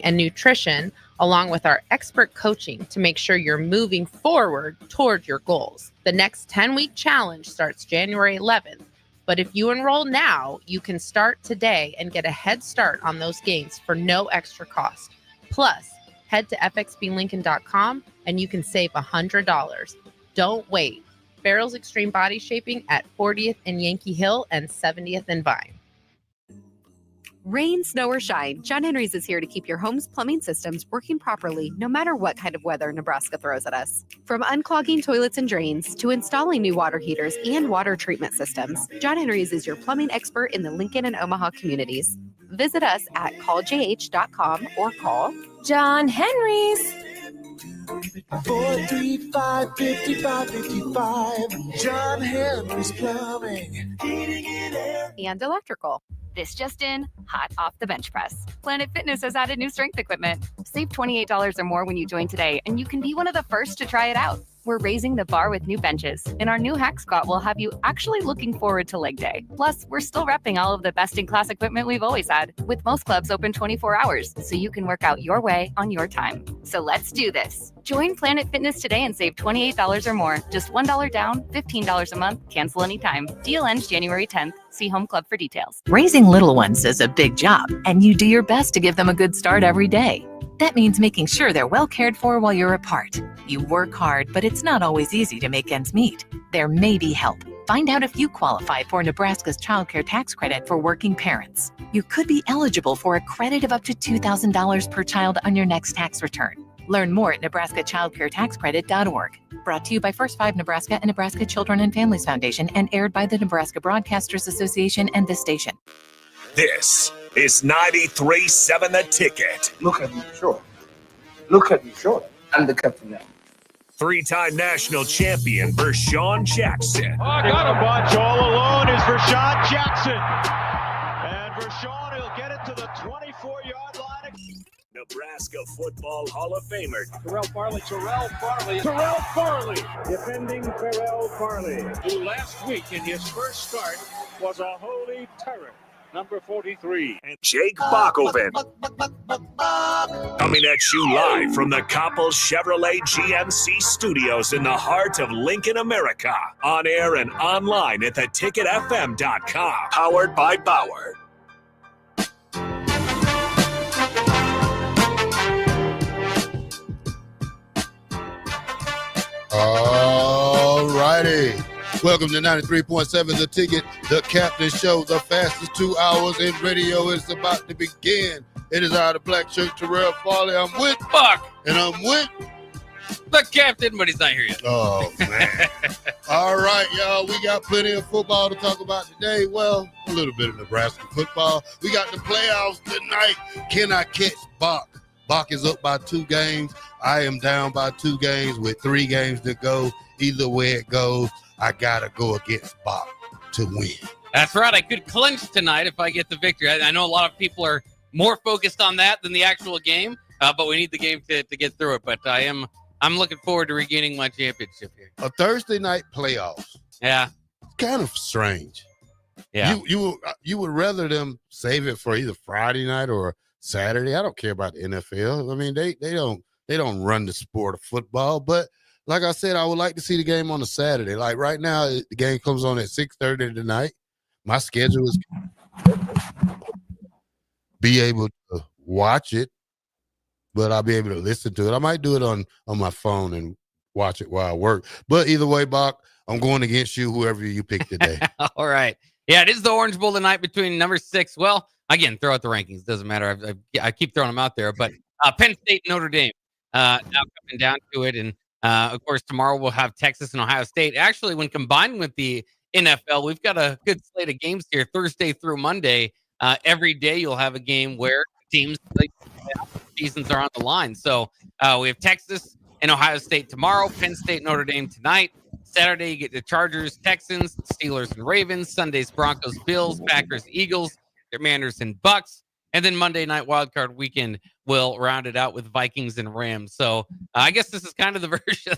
and nutrition, along with our expert coaching to make sure you're moving forward toward your goals. The next 10-week challenge starts January 11th, but if you enroll now, you can start today and get a head start on those gains for no extra cost. Plus, head to fxblincoln.com and you can save $100. Don't wait. Farrell's Extreme Body Shaping at 40th and Yankee Hill and 70th and Vine. Rain, snow, or shine, John Henry's is here to keep your home's plumbing systems working properly no matter what kind of weather Nebraska throws at us. From unclogging toilets and drains to installing new water heaters and water treatment systems, John Henry's is your plumbing expert in the Lincoln and Omaha communities. Visit us at calljh.com or call John Henry's. 435-5555. John Henry's Plumbing, Heating and Air. and electrical. This just in, hot off the bench press. Planet Fitness has added new strength equipment. Save $28 or more when you join today, and you can be one of the first to try it out. We're raising the bar with new benches, and our new hack squat will have you actually looking forward to leg day. Plus, we're still repping all of the best-in-class equipment we've always had, with most clubs open 24 hours, so you can work out your way on your time. So let's do this. Join Planet Fitness today and save $28 or more. Just $1 down, $15 a month, cancel anytime. Deal ends January 10th. See Home Club for details. Raising little ones is a big job, and you do your best to give them a good start every day. That means making sure they're well cared for while you're apart. You work hard, but it's not always easy to make ends meet. There may be help. Find out if you qualify for Nebraska's Child Care Tax Credit for working parents. You could be eligible for a credit of up to $2,000 per child on your next tax return. Learn more at nebraskachildcaretaxcredit.org. Brought to you by First Five Nebraska and Nebraska Children and Families Foundation and aired by the Nebraska Broadcasters Association and this station. This is 93.7 The Ticket. Look at me short. Look at me short. I'm the captain now. Three-time national champion Vershawn Jackson. Oh, got a bunch all alone is Vershawn Jackson. And Vershawn will get it to the 24-yard line. Nebraska Football Hall of Famer Terrell Farley, defending Terrell Farley, who last week in his first start was a holy terror. Number 43. and Jake Bockelman. Coming at you live from the Coppels Chevrolet GMC studios in the heart of Lincoln, America. On air and online at theticketfm.com. Powered by Bauer. All righty. Welcome to 93.7 The Ticket, the Captain Show, the fastest 2 hours in radio is about to begin. It is out of black shirt, Terrell Farley. I'm with Buck, and I'm with the captain, but he's not here yet. Oh, man. All right, y'all. We got plenty of football to talk about today. Well, a little bit of Nebraska football. We got the playoffs tonight. Can I catch Bach? Bach is up by 2 games. I am down by 2 games with 3 games to go. Either way it goes, I got to go against Bach to win. That's right. I could clinch tonight if I get the victory. I know a lot of people are more focused on that than the actual game, but we need the game to get through it. But I'm looking forward to regaining my championship here. A Thursday night playoffs. Yeah. It's kind of strange. Yeah. You would rather them save it for either Friday night or Saturday. I don't care about the NFL. I mean, they don't run the sport of football, but like I said, I would like to see the game on a Saturday. Like right now, the game comes on at 6:30 tonight. My schedule is be able to watch it, but I'll be able to listen to it. I might do it on my phone and watch it while I work. But either way, Bach, I'm going against you, whoever you pick today. All right. Yeah, it is the Orange Bowl tonight between number 6. Well, again, throw out the rankings. Doesn't matter. I keep throwing them out there. But Penn State and Notre Dame now coming down to it. And, of course, tomorrow we'll have Texas and Ohio State. Actually, when combined with the NFL, we've got a good slate of games here Thursday through Monday. Every day you'll have a game where teams like seasons are on the line. So we have Texas and Ohio State tomorrow, Penn State, Notre Dame tonight. Saturday, you get the Chargers, Texans, Steelers, and Ravens. Sundays, Broncos, Bills, Packers, Eagles, Commanders, and Bucks. And then Monday night wildcard weekend will round it out with Vikings and Rams. So I guess this is kind of the version,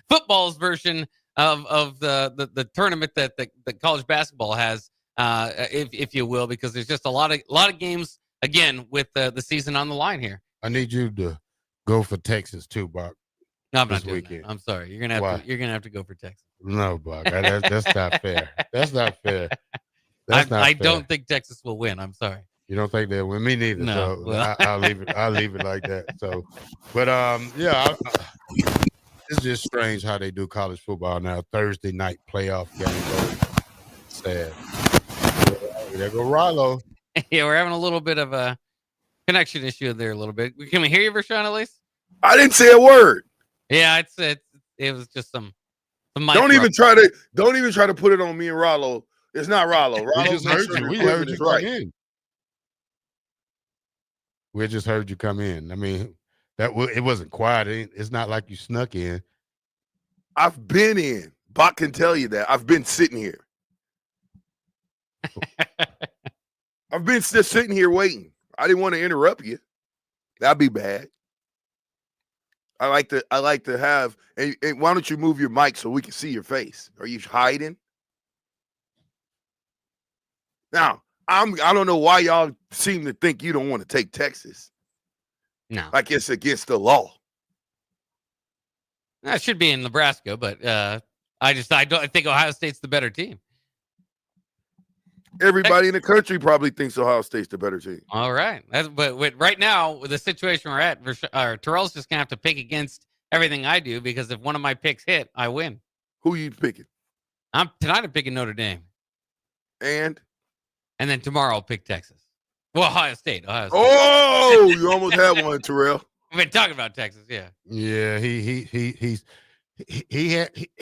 football's version of the tournament that college basketball has, if you will, because there's just a lot of games again with the season on the line here. I need you to go for Texas too, Buck. No, I'm this not doing weekend. that. I'm sorry. You're gonna have to go for Texas. No, Buck. That's not fair. That's not fair. That's not I fair. don't think Texas will win. I'm sorry. You don't think they'll win? Me neither. No, So well. I'll leave it. I'll leave it like that. So, but it's just strange how they do college football now. Thursday night playoff game. Sad. There go Rollo. Yeah, we're having a little bit of a connection issue there. A little bit. Can we hear you, Vershawn, at least? I didn't say a word. Yeah, it was just some. Don't even try to put it on me and Rollo. It's not Rollo. We just heard you. We heard you come in. We just heard you come in. I mean, it wasn't quiet. It's not like you snuck in. I've been in. Bach can tell you that. I've been sitting here. I've been just sitting here waiting. I didn't want to interrupt you. That'd be bad. I like to have. And why don't you move your mic so we can see your face? Are you hiding? Now, I don't know why y'all seem to think you don't want to take Texas. No, like it's against the law. That should be in Nebraska, but I think Ohio State's the better team. Everybody in the country probably thinks Ohio State's the better team. All right. But right now, with the situation we're at, Terrell's just going to have to pick against everything I do, because if one of my picks hit, I win. Who are you picking? Tonight I'm picking Notre Dame. And then tomorrow I'll pick Texas. Well, Ohio State. Oh, you almost had one, Terrell. We've been talking about Texas, yeah. Yeah, he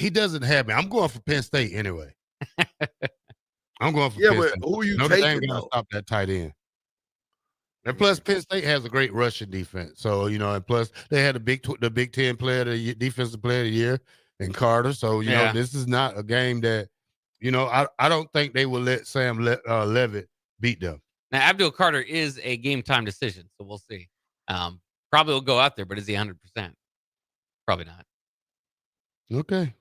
doesn't have me. I'm going for Penn State anyway. I'm going for Penn State. Who are you Notre taking? Dame gonna stop that tight end. And plus, Penn State has a great rushing defense. So, and plus they had the Big Ten player, the defensive player of the year in Carter. So, this is not a game that, I don't think they will let Sam Levitt beat them. Now, Abdul Carter is a game time decision, so we'll see. Probably will go out there, but is he 100%? Probably not. Okay.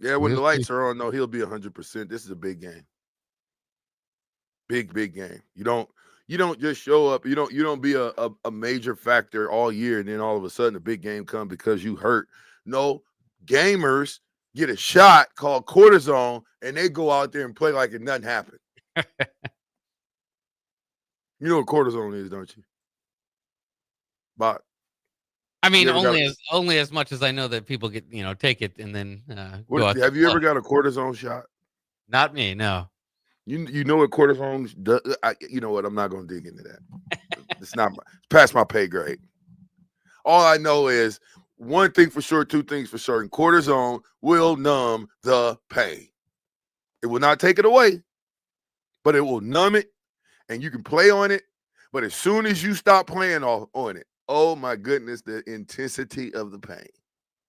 Yeah, when the lights are on, though, he'll be 100%. This is a big game. Big game. You don't just show up. You don't be a major factor all year, and then all of a sudden a big game comes because you hurt. No, gamers get a shot called cortisone, and they go out there and play like it nothing happened. You know what cortisone is, don't you? But I mean, only as much as I know that people get, take it and then go out. Have you ever got a cortisone shot? Not me, no. You know what cortisone does? You know what? I'm not going to dig into that. It's past my pay grade. All I know is one thing for sure, two things for certain. Cortisone will numb the pain. It will not take it away, but it will numb it, and you can play on it. But as soon as you stop playing on it, oh my goodness, the intensity of the pain.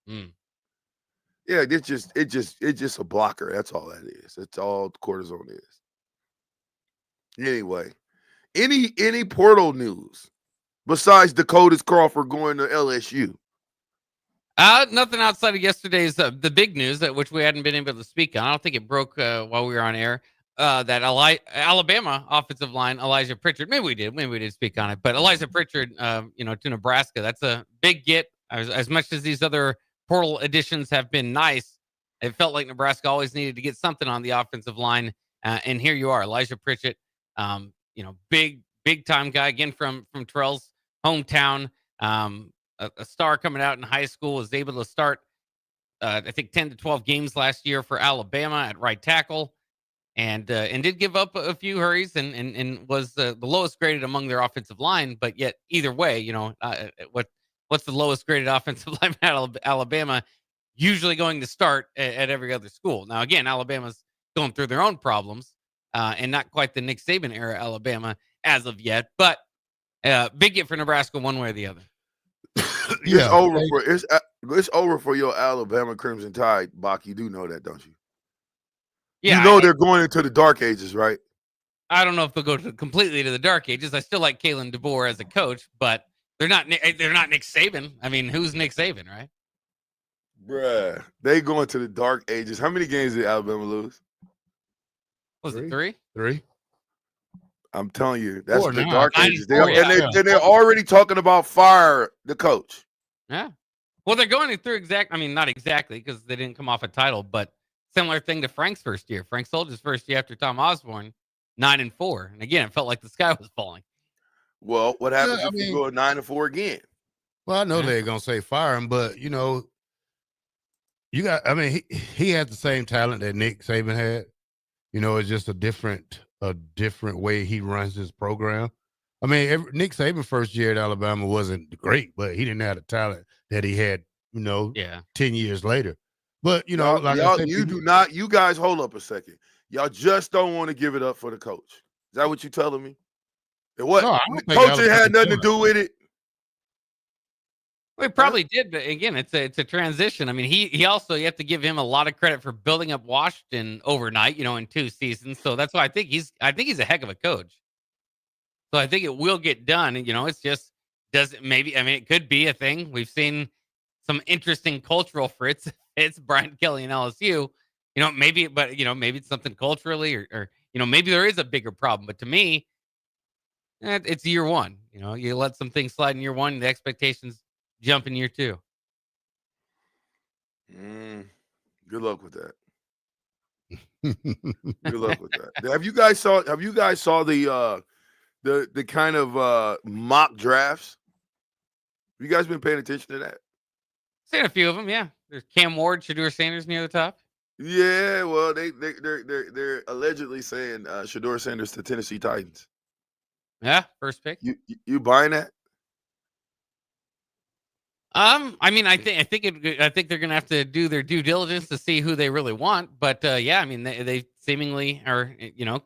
Mm. Yeah, it's just a blocker. That's all that is. That's all cortisone is. Anyway, any portal news besides Dakota's Crawford going to LSU? Nothing outside of yesterday's the big news that which we hadn't been able to speak on. I don't think it broke while we were on air. That Alabama offensive line Elijah Pritchard. Maybe we did speak on it, but Elijah Pritchard, to Nebraska. That's a big get. As much as these other portal additions have been nice, it felt like Nebraska always needed to get something on the offensive line, and here you are, Elijah Pritchard. Big time guy again from Terrell's hometown. A star coming out in high school, was able to start, I think 10 to 12 games last year for Alabama at right tackle. And did give up a few hurries and was the lowest graded among their offensive line. But yet, either way, what's the lowest graded offensive line at Alabama? Usually going to start at every other school. Now, again, Alabama's going through their own problems and not quite the Nick Saban era Alabama as of yet. But big get for Nebraska one way or the other. It's over for your Alabama Crimson Tide, Bach. You do know that, don't you? Yeah, they're going into the dark ages, right? I don't know if they'll go completely to the dark ages. I still like Kalen DeBoer as a coach, but they're not Nick Saban. I mean, who's Nick Saban, right? Bruh, they going to the dark ages. How many games did Alabama lose? Was it 3? 3. I'm telling you, that's Four the now. dark 9 ages. and 4, yeah. And they're already talking about fire the coach. Yeah. Well, they're going through not exactly because they didn't come off a title, but similar thing to Frank's first year. Frank Soldier's first year after Tom Osborne, 9 and 4. And again, it felt like the sky was falling. Well, what happens if you go 9 and 4 again? Well, I know they're gonna say fire him, but you know, he has the same talent that Nick Saban had. You know, it's just a different way he runs his program. I mean, Nick Saban first year at Alabama wasn't great, but he didn't have the talent that he had, 10 years later. But, y'all, like I said, you guys hold up a second. Y'all just don't want to give it up for the coach. Is that what you're telling me? And what? No, coaching had nothing to do with it. Well, he probably did, but again, it's a transition. I mean, he also, you have to give him a lot of credit for building up Washington overnight, in 2 seasons. So that's why I think he's a heck of a coach. So I think it will get done. And, it's just it could be a thing. We've seen some interesting cultural fits. It's Brian Kelly and LSU. Maybe it's something culturally or maybe there is a bigger problem. But to me, it's year one. You let some things slide in year one, the expectations jump in year 2. Good luck with that. Good luck with that. Have you guys saw the kind of mock drafts? Have you guys been paying attention to that? Seen a few of them, yeah. There's Cam Ward, Shedeur Sanders near the top. Yeah, well, they're allegedly saying Shedeur Sanders to Tennessee Titans. Yeah, first pick. You buying that? I think they're gonna have to do their due diligence to see who they really want. But they seemingly are,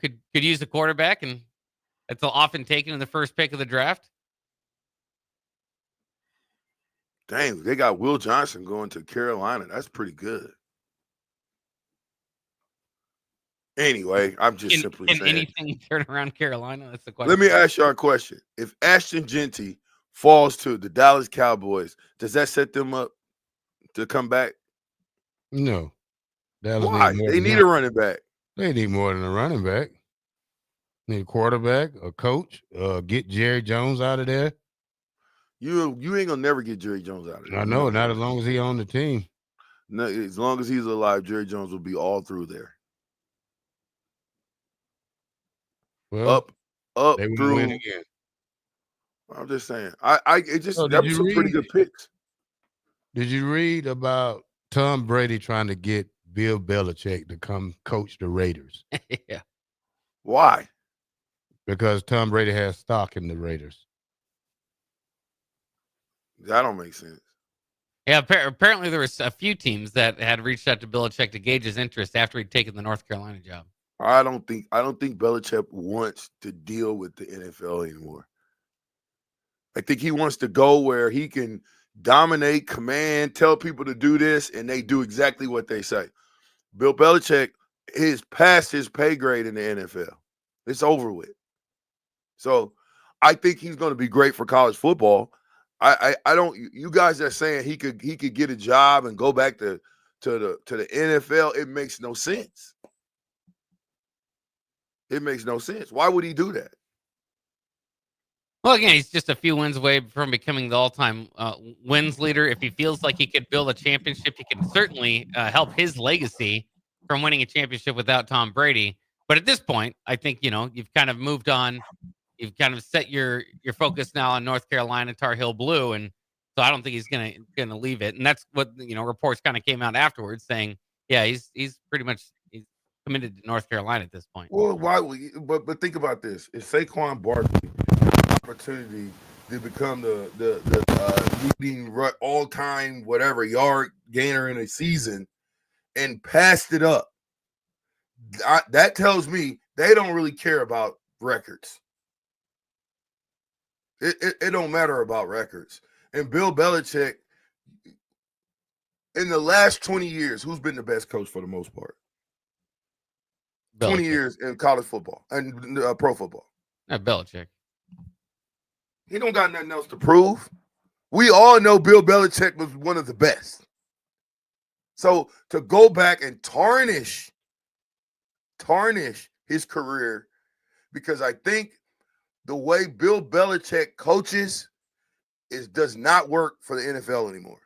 could use a quarterback, and it's often taken in the first pick of the draft. Dang, they got Will Johnson going to Carolina. That's pretty good. Anyway, I'm just simply saying. Anything turn around Carolina? That's the question. Let me ask y'all a question. If Ashton Genty falls to the Dallas Cowboys, does that set them up to come back? No. Why? They need a running back. They need more than a running back. Need a quarterback, a coach, get Jerry Jones out of there. You ain't gonna never get Jerry Jones out of there. I know, not as long as he's on the team. No, as long as he's alive, Jerry Jones will be all through there. Well, up they through. Win again. I'm just saying. That was some pretty good picks. Did you read about Tom Brady trying to get Bill Belichick to come coach the Raiders? Yeah. Why? Because Tom Brady has stock in the Raiders. That don't make sense. Yeah, apparently there was a few teams that had reached out to Belichick to gauge his interest after he'd taken the North Carolina job. I don't think Belichick wants to deal with the NFL anymore. I think he wants to go where he can dominate, command, tell people to do this, and they do exactly what they say. Bill Belichick is past his pay grade in the NFL. It's over with. So I think he's going to be great for college football. I don't. You guys are saying he could get a job and go back to the NFL. It makes no sense. It makes no sense. Why would he do that? Well, again, he's just a few wins away from becoming the all-time wins leader. If he feels like he could build a championship, he can certainly help his legacy from winning a championship without Tom Brady. But at this point, I think, you've kind of moved on. You've kind of set your focus now on North Carolina, Tar Heel Blue, and so I don't think he's gonna leave it. And that's what reports kind of came out afterwards saying, yeah, he's pretty much committed to North Carolina at this point. Well, why? But think about this: if Saquon Barkley had an opportunity to become the leading all-time whatever yard gainer in a season and passed it up, that tells me they don't really care about records. It don't matter about records. And Bill Belichick, in the last 20 years, who's been the best coach for the most part? Belichick. 20 years in college football and pro football. Belichick. He don't got nothing else to prove. We all know Bill Belichick was one of the best. So to go back and tarnish his career because I think the way Bill Belichick coaches does not work for the NFL anymore.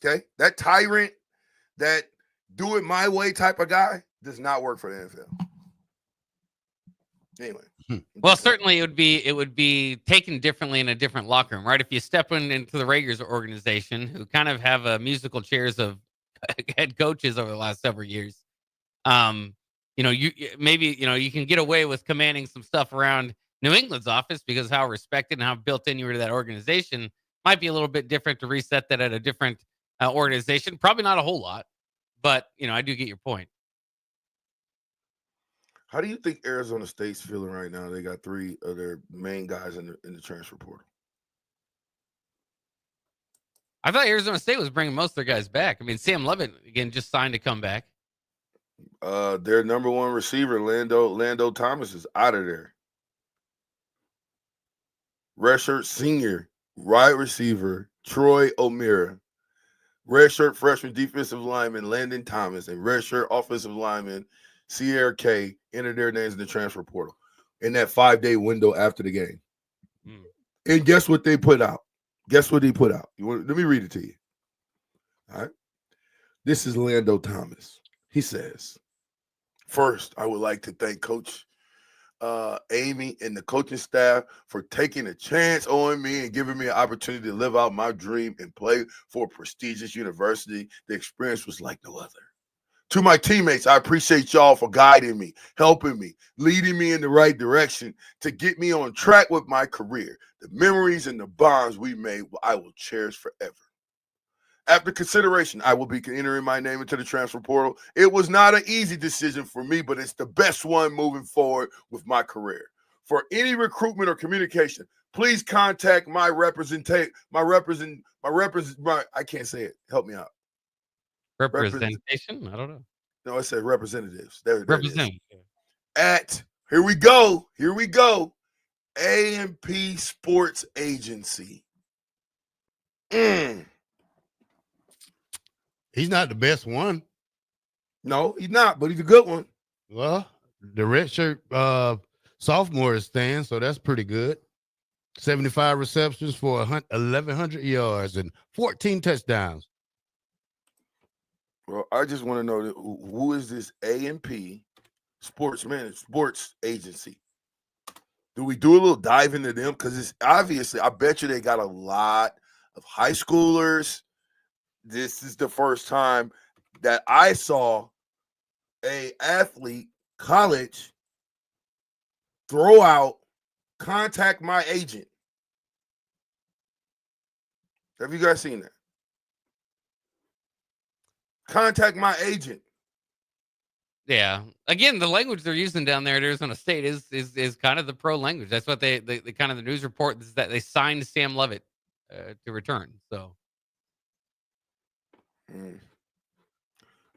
Okay? That tyrant, that do it my way type of guy does not work for the NFL. Anyway. Well, certainly it would be taken differently in a different locker room, right? If you step into the Raiders organization, who kind of have a musical chairs of head coaches over the last several years, you can get away with commanding some stuff around New England's office because how respected and how built in you were to that organization. Might be a little bit different to reset that at a different organization. Probably not a whole lot, but I do get your point. How do you think Arizona State's feeling right now? They got 3 of their main guys in the transfer portal. I thought Arizona State was bringing most of their guys back. I mean, Sam Levitt, again, just signed to come back. Their number 1 receiver, Lando Thomas, is out of there. Redshirt senior wide receiver, Troy O'Meara. Redshirt freshman defensive lineman, Landon Thomas. And redshirt offensive lineman, Sierra K, entered their names in the transfer portal in that 5-day window after the game. And guess what they put out? Guess what he put out? Let me read it to you. All right. This is Lando Thomas. He says, "First, I would like to thank Coach Amy and the coaching staff for taking a chance on me and giving me an opportunity to live out my dream and play for a prestigious university. The experience was like no other. To my teammates, I appreciate y'all for guiding me, helping me, leading me in the right direction to get me on track with my career. The memories and the bonds we made, I will cherish forever. After consideration, I will be entering my name into the transfer portal. It was not an easy decision for me, but it's the best one moving forward with my career. For any recruitment or communication, please contact my I can't say it. Help me out. Representation? I don't know. No, it said representatives. There Representative. Here we go. A&P Sports Agency. He's not the best one. No, he's not, but he's a good one. Well, the redshirt sophomore is staying, so that's pretty good. 75 receptions for 1,100 yards and 14 touchdowns. Well, I just want to know who is this A&P Sports Agency? Do we do a little dive into them? Because it's obviously, I bet you they got a lot of high schoolers. This is the first time that I saw a athlete, college, throw out, contact my agent. Have you guys seen that? Contact my agent. Yeah. Again, the language they're using down there at Arizona State is kind of the pro language. That's what they kind of the news report is that they signed Sam Levitt to return. So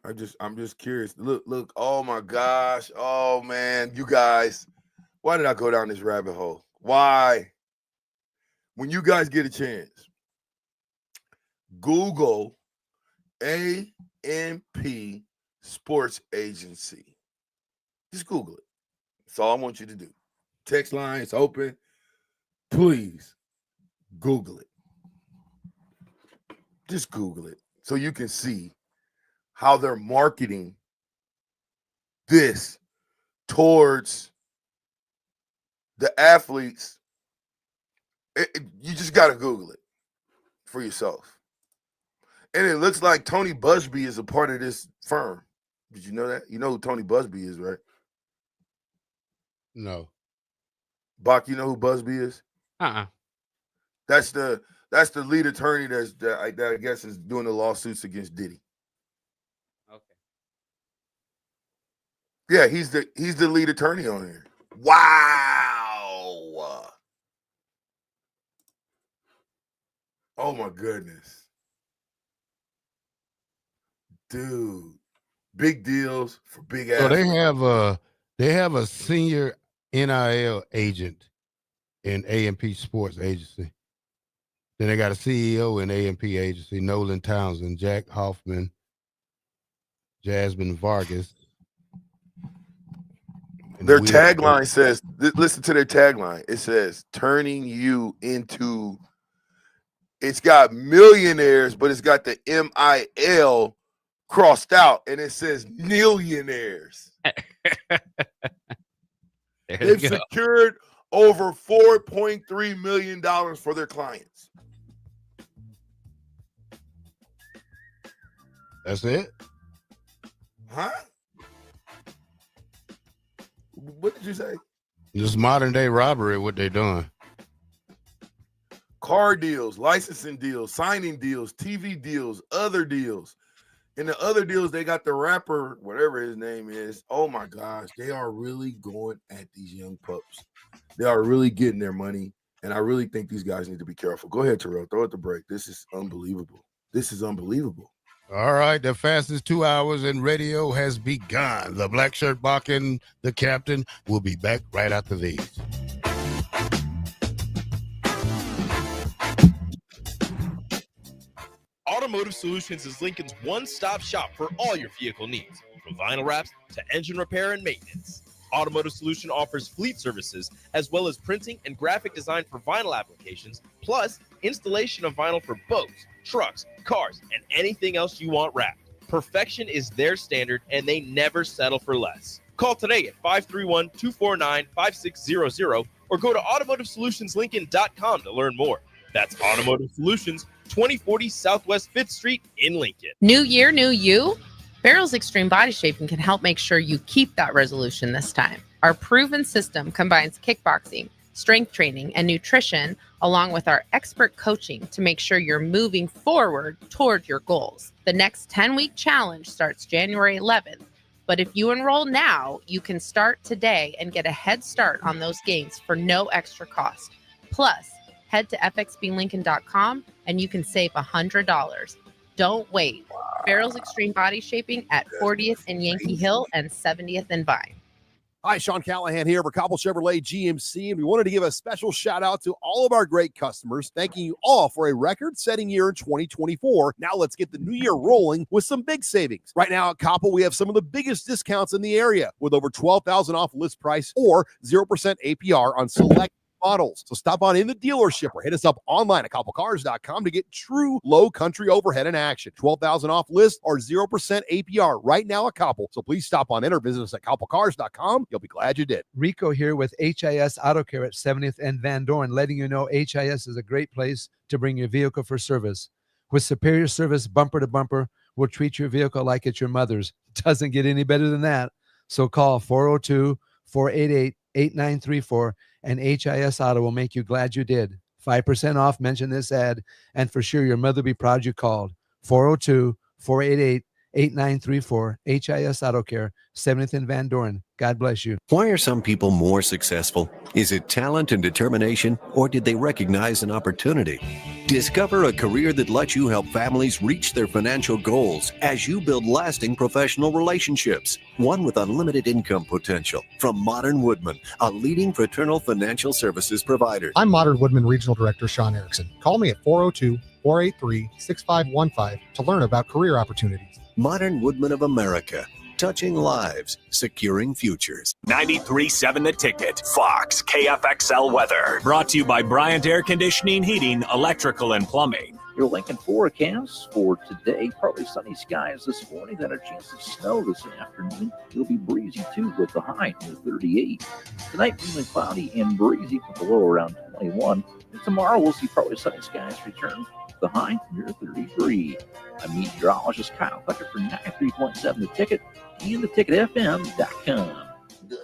I'm just curious. Look. Oh my gosh. Oh man, you guys. Why did I go down this rabbit hole? Why? When you guys get a chance, Google A&P Sports Agency. Just Google it. That's all I want you to do. Text line is open. Please Google it. Just Google it so you can see how they're marketing this towards the athletes. You just got to Google it for yourself. And it looks like Tony Busby is a part of this firm. Did you know that? You know who Tony Busby is, right? No. Bach, you know who Busby is? That's the lead attorney that I guess is doing the lawsuits against Diddy. Okay. Yeah, he's the lead attorney on here. Wow. Oh my goodness. Dude. Big deals for big athletes. So they have a senior NIL agent in A&P Sports Agency. Then they got a CEO in A&P Agency, Nolan Townsend, Jack Hoffman, Jasmine Vargas. Their tagline says, listen to their tagline. It says, turning you into, it's got millionaires, but it's got the MIL crossed out, and it says millionaires. They've secured over $4.3 million for their clients. That's it? Huh? What did you say? This modern day robbery, what they doing? Car deals, licensing deals, signing deals, TV deals, other deals. In the other deals, they got the rapper, whatever his name is. Oh my gosh, they are really going at these young pups. They are really getting their money, and I really think these guys need to be careful. Go ahead, Terrell. Throw it the break. This is unbelievable. This is unbelievable. All right, the fastest 2 hours in radio has begun. The Black Shirt Bach and the captain will be back right after these. Automotive Solutions is Lincoln's one-stop shop for all your vehicle needs, from vinyl wraps to engine repair and maintenance. Automotive Solution offers fleet services as well as printing and graphic design for vinyl applications, plus installation of vinyl for boats, trucks, cars, and anything else you want wrapped. Perfection is their standard, and they never settle for less. Call today at 531-249-5600 or go to automotivesolutionslincoln.com to learn more. That's Automotive Solutions, 2040 Southwest 5th Street in Lincoln. New year, new you? Farrell's Extreme Body Shaping can help make sure you keep that resolution this time. Our proven system combines kickboxing, strength training, and nutrition, along with our expert coaching to make sure you're moving forward toward your goals. The next 10-week challenge starts January 11th, but if you enroll now, you can start today and get a head start on those gains for no extra cost. Plus, head to fxblincoln.com and you can save $100. Don't wait. Farrell's Extreme Body Shaping at 40th and Yankee Hill and 70th and Vine. Hi, Sean Callahan here for Cobble Chevrolet GMC, and we wanted to give a special shout out to all of our great customers, thanking you all for a record-setting year in 2024. Now let's get the new year rolling with some big savings. Right now at Cobble, we have some of the biggest discounts in the area with over $12,000 off list price or 0% APR on select models. So stop on in the dealership or hit us up online at cobblecars.com to get true low country overhead in action. 12,000 off list or 0% APR right now at Cobble. So please stop on in or visit us at cobblecars.com. You'll be glad you did. Rico here with HIS Auto Care at 70th and Van Dorn, letting you know HIS is a great place to bring your vehicle for service. With superior service bumper to bumper, we'll treat your vehicle like it's your mother's. Doesn't get any better than that. So call 402-488-8934 and HIS Auto will make you glad you did. 5% off, mention this ad, and for sure your mother will be proud you called. 402-488-8934, HIS Auto Care, 7th and Van Dorn. God bless you. Why are some people more successful? Is it talent and determination, or did they recognize an opportunity? Discover a career that lets you help families reach their financial goals as you build lasting professional relationships, one with unlimited income potential. From Modern Woodman, a leading fraternal financial services provider. I'm Modern Woodman Regional Director Sean Erickson. Call me at 402-483-6515 to learn about career opportunities. Modern Woodman of America. Touching lives, securing futures. 93.7 The Ticket, Fox, KFXL weather. Brought to you by Bryant Air Conditioning, Heating, Electrical, and Plumbing. Your Lincoln forecast for today, partly sunny skies this morning, then a chance of snow this afternoon. It'll be breezy too with the high near 38. Tonight, mainly cloudy and breezy with the low around 21. And tomorrow, we'll see partly sunny skies return. The high near 33. I'm meteorologist Kyle Tucker for 93.7 The Ticket and theticketfm.com.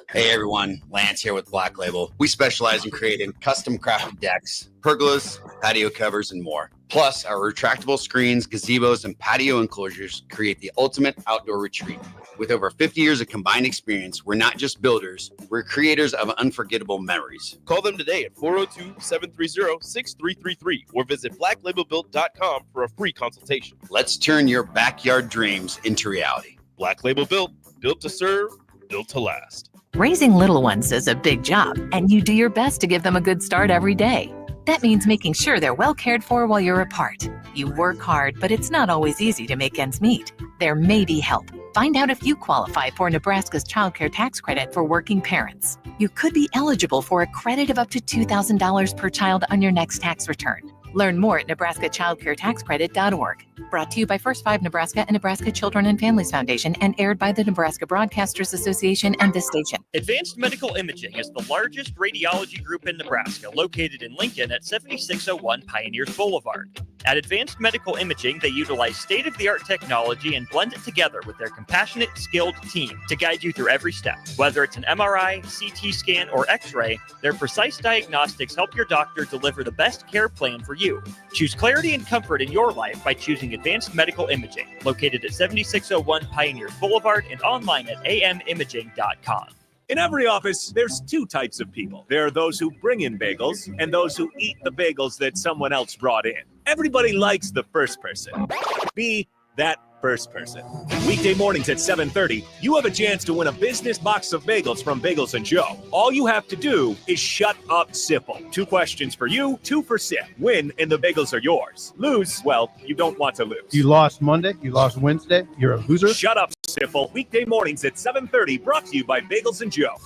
Hey everyone, Lance here with Black Label. We specialize in creating custom crafted decks, pergolas, patio covers, and more. Plus, our retractable screens, gazebos, and patio enclosures create the ultimate outdoor retreat. With over 50 years of combined experience, we're not just builders, we're creators of unforgettable memories. Call them today at 402-730-6333 or visit blacklabelbuilt.com for a free consultation. Let's turn your backyard dreams into reality. Black Label Built, built to serve, built to last. Raising little ones is a big job, and you do your best to give them a good start every day. That means making sure they're well cared for while you're apart. You work hard, but it's not always easy to make ends meet. There may be help. Find out if you qualify for Nebraska's Child Care Tax Credit for working parents. You could be eligible for a credit of up to $2,000 per child on your next tax return. Learn more at nebraskachildcaretaxcredit.org. Brought to you by First 5 Nebraska and Nebraska Children and Families Foundation and aired by the Nebraska Broadcasters Association and this station. Advanced Medical Imaging is the largest radiology group in Nebraska, located in Lincoln at 7601 Pioneers Boulevard. At Advanced Medical Imaging, they utilize state-of-the-art technology and blend it together with their compassionate, skilled team to guide you through every step. Whether it's an MRI, CT scan, or X-ray, their precise diagnostics help your doctor deliver the best care plan for you. Choose clarity and comfort in your life by choosing Advanced Medical Imaging, located at 7601 Pioneers Boulevard and online at amimaging.com. In every office, there's two types of people. There are those who bring in bagels and those who eat the bagels that someone else brought in. Everybody likes the first person. Be that first person. Weekday mornings at 7:30, you have a chance to win a business box of bagels from Bagels and Joe. All you have to do is shut up, Sipple. 2 questions for you, 2 for Sip. Win and the bagels are yours. Lose, well, you don't want to lose. You lost Monday, you lost Wednesday, you're a loser. Shut up, Sipple. Weekday mornings at 7:30, brought to you by Bagels and Joe.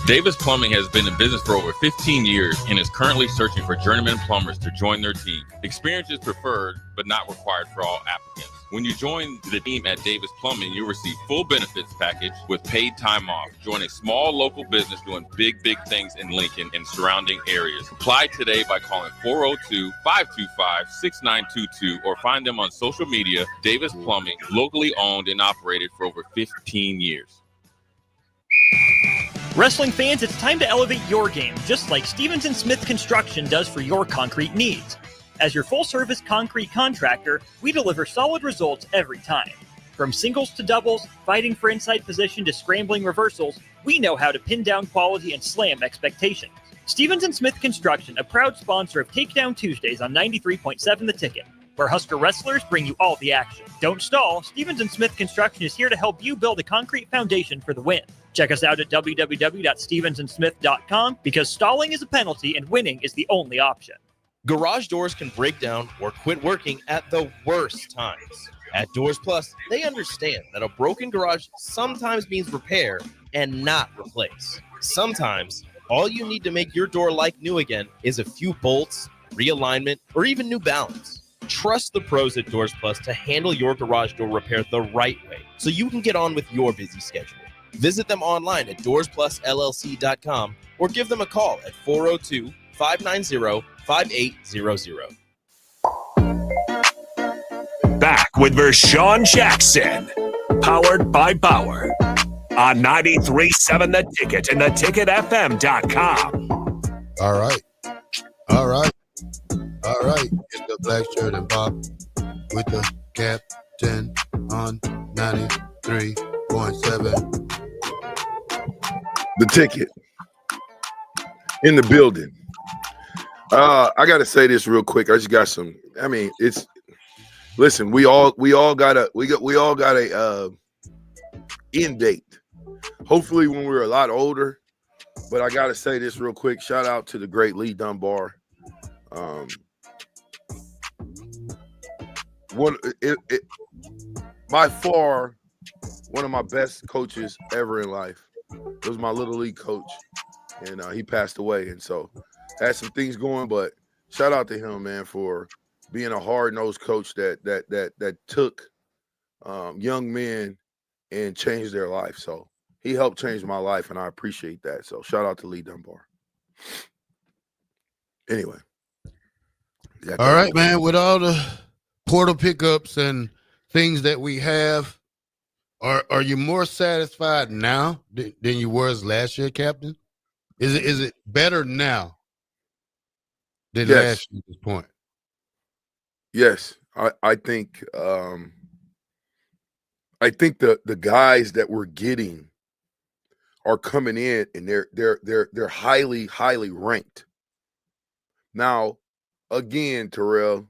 Davis Plumbing has been in business for over 15 years and is currently searching for journeyman plumbers to join their team. Experience is preferred, but not required for all applicants. When you join the team at Davis Plumbing, you'll receive full benefits package with paid time off. Join a small local business doing big things in Lincoln and surrounding areas. Apply today by calling 402-525-6922 or find them on social media. Davis Plumbing, locally owned and operated for over 15 years. Wrestling fans, it's time to elevate your game, just like Stevens & Smith Construction does for your concrete needs. As your full-service concrete contractor, we deliver solid results every time. From singles to doubles, fighting for inside position to scrambling reversals, we know how to pin down quality and slam expectations. Stevens & Smith Construction, a proud sponsor of Takedown Tuesdays on 93.7 The Ticket, where Husker wrestlers bring you all the action. Don't stall. Stevens & Smith Construction is here to help you build a concrete foundation for the win. Check us out at www.stevensandsmith.com because stalling is a penalty and winning is the only option. Garage doors can break down or quit working at the worst times. At Doors Plus, they understand that a broken garage sometimes means repair and not replace. Sometimes, all you need to make your door like new again is a few bolts, realignment, or even new balance. Trust the pros at Doors Plus to handle your garage door repair the right way so you can get on with your busy schedule. Visit them online at doorsplusllc.com or give them a call at 402-590-5800. Back with Vershawn Jackson, powered by Bauer, on 93.7 The Ticket and theticketfm.com. All right. It's the black shirt and Bob with the captain on 93.7. The Ticket in the building. I gotta say this real quick. I just got some. I mean, it's. Listen, we all got a end date. Hopefully, when we're a lot older. But I gotta say this real quick. Shout out to the great Lee Dunbar. By far one of my best coaches ever in life. It was my little league coach, and he passed away. And so had some things going, but shout out to him, man, for being a hard-nosed coach that took young men and changed their life. So he helped change my life, and I appreciate that. So shout out to Lee Dunbar. Anyway. All right, man. With all the portal pickups and things that we have, are you more satisfied now than you was last year, Captain? Is it better now than last year at this point? Yes, I think the guys that we're getting are coming in and they're highly ranked. Now, again, Terrell,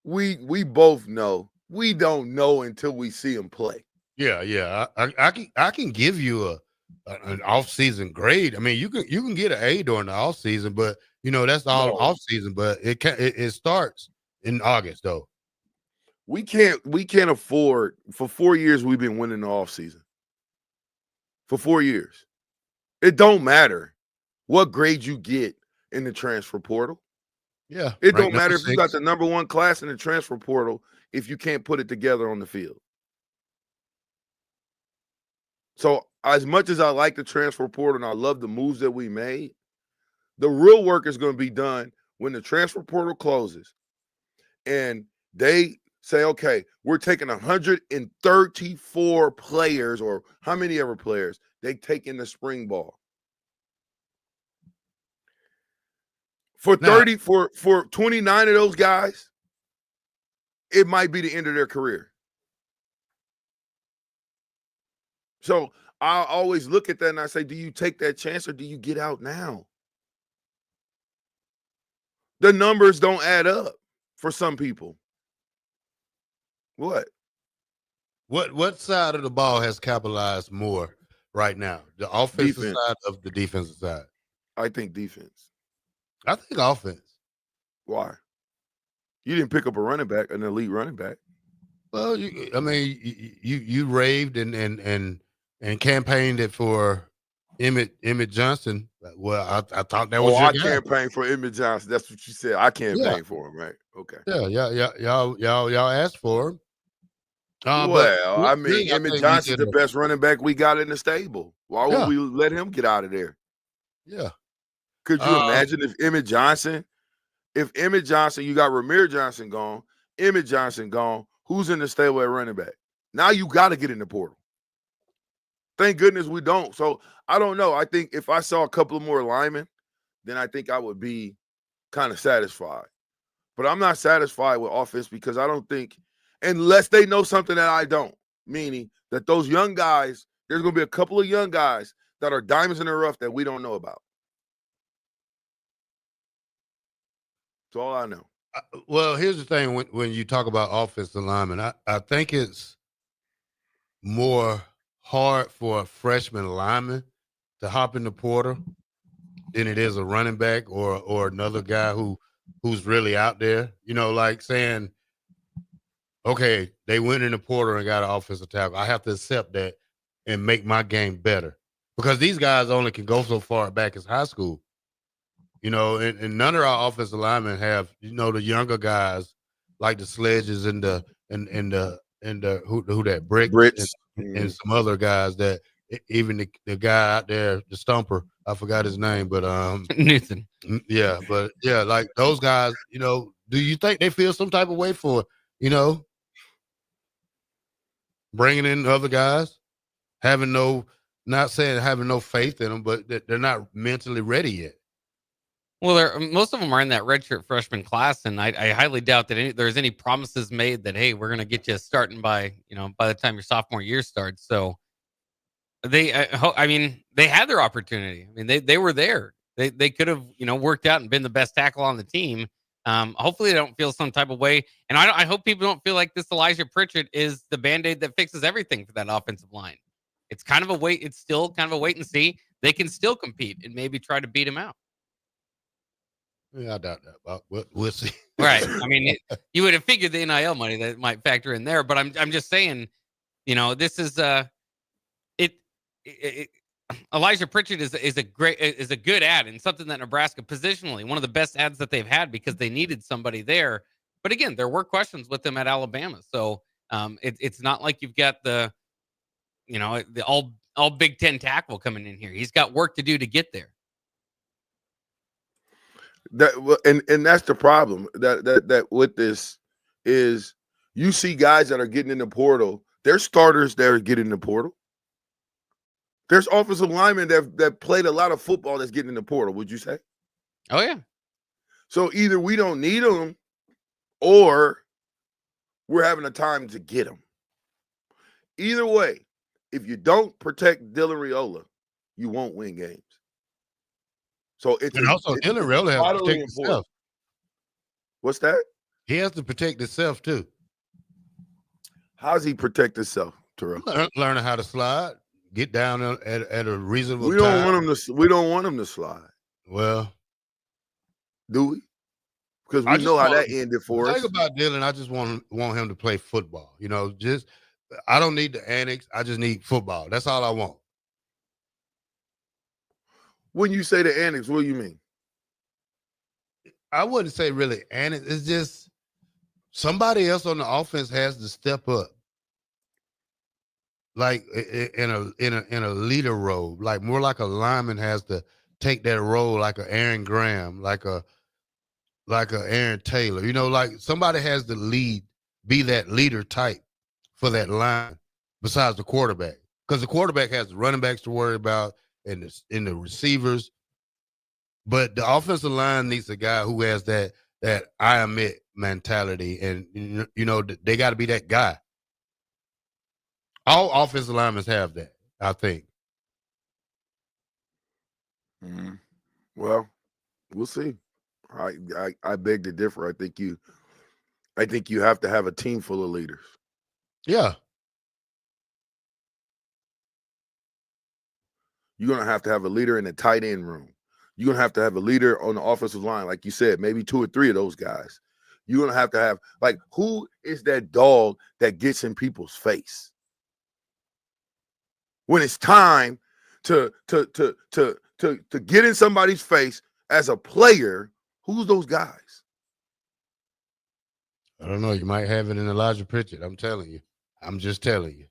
we both know we don't know until we see them play. Yeah. I can give you an off-season grade. I mean, you can get an A during the off-season, but That's all No. off season, but it starts in August though. We can't afford. For 4 years we've been winning the off season. For 4 years. It don't matter what grade you get in the transfer portal. Yeah. It right, don't matter if number you got 6. the number 1 class in the transfer portal if you can't put it together on the field. So as much as I like the transfer portal and I love the moves that we made, the real work is going to be done when the transfer portal closes and they say, okay, we're taking 134 players, or how many ever players they take in the spring ball. For 29 of those guys, it might be the end of their career. So I always look at that and I say, do you take that chance or do you get out now? The numbers don't add up for some people. What? What side of the ball has capitalized more right now? The offensive Defense. side of the defensive side? I think defense. I think offense. Why? You didn't pick up a running back, an elite running back. Well, you raved and campaigned it for Emmett Johnson. Well, I thought that was your I guy. campaigned for Emmett Johnson. That's what you said. I campaigned for him, right? Okay. Yeah. Y'all asked for him. Well, I mean, think Emmett we Johnson's did the best running back we got in the stable. Why would we let him get out of there? Yeah. Could you imagine if Emmett Johnson, you got Ramir Johnson gone, Emmett Johnson gone, who's in the stable at running back? Now you got to get in the portal. Thank goodness we don't. So I don't know. I think if I saw a couple of more linemen, then I think I would be kind of satisfied. But I'm not satisfied with offense because I don't think, unless they know something that I don't, meaning that those young guys, there's going to be a couple of young guys that are diamonds in the rough that we don't know about. That's all I know. Well, here's the thing: when you talk about offensive linemen, I think it's more hard for a freshman lineman to hop in the portal than it is a running back or another guy who's really out there. Like saying, okay, they went in the portal and got an offensive tackle. I have to accept that and make my game better because these guys only can go so far back as high school. And none of our offensive linemen have, the younger guys like the Sledges and the who that Bricks and some other guys that even the guy out there, the stumper, I forgot his name, but Newton. Yeah, but yeah, like those guys, do you think they feel some type of way for, bringing in other guys, not saying having no faith in them, but they're not mentally ready yet? Well, most of them are in that redshirt freshman class, and I highly doubt that there's any promises made that, hey, we're going to get you starting by the time your sophomore year starts. So they had their opportunity. I mean, they were there. They could have worked out and been the best tackle on the team. Hopefully, they don't feel some type of way, and I hope people don't feel like this Elijah Pritchett is the Band-Aid that fixes everything for that offensive line. It's kind of a wait. It's still kind of a wait and see. They can still compete and maybe try to beat him out. Yeah, I doubt that, but we'll see. Right. I mean, you would have figured the NIL money that might factor in there, but I'm just saying, this is Elijah Pritchett is a good ad and something that Nebraska positionally one of the best ads that they've had because they needed somebody there. But again, there were questions with them at Alabama, so it's not like you've got the all Big Ten tackle coming in here. He's got work to do to get there. And that's the problem that with this is you see guys that are getting in the portal. There's starters that are getting in the portal. There's offensive linemen that played a lot of football that's getting in the portal. Would you say? Oh yeah. So either we don't need them, or we're having a time to get them. Either way, if you don't protect Dylan Raiola, you won't win games. So Dylan Raiola has to protect himself. What's that? He has to protect himself too. How does he protect himself, Terrell? Learning how to slide, get down at a reasonable We time. don't want him to slide. Well, Do we? Because I we just know how want- that ended for the us. thing about Dylan, I just want him to play football. I don't need the annex. I just need football. That's all I want. When you say the annex, what do you mean? I wouldn't say really annex. It's just somebody else on the offense has to step up, like in a leader role, like more like a lineman has to take that role, like a Aaron Graham, like a Aaron Taylor. Like somebody has to lead, be that leader type for that line besides the quarterback, because the quarterback has the running backs to worry about and the receivers. But the offensive line needs a guy who has that I am it mentality, and they got to be that guy. All offensive linemen have that, I think. Mm-hmm. Well, we'll see. I beg to differ. I think you have to have a team full of leaders. Yeah. You're gonna have to have a leader in the tight end room. You're gonna have to have a leader on the offensive line, like you said, maybe 2 or 3 of those guys. You're gonna have to have, like, who is that dog that gets in people's face when it's time to get in somebody's face as a player? Who's those guys? I don't know. You might have it in Elijah Pritchett. I'm telling you. I'm just telling you.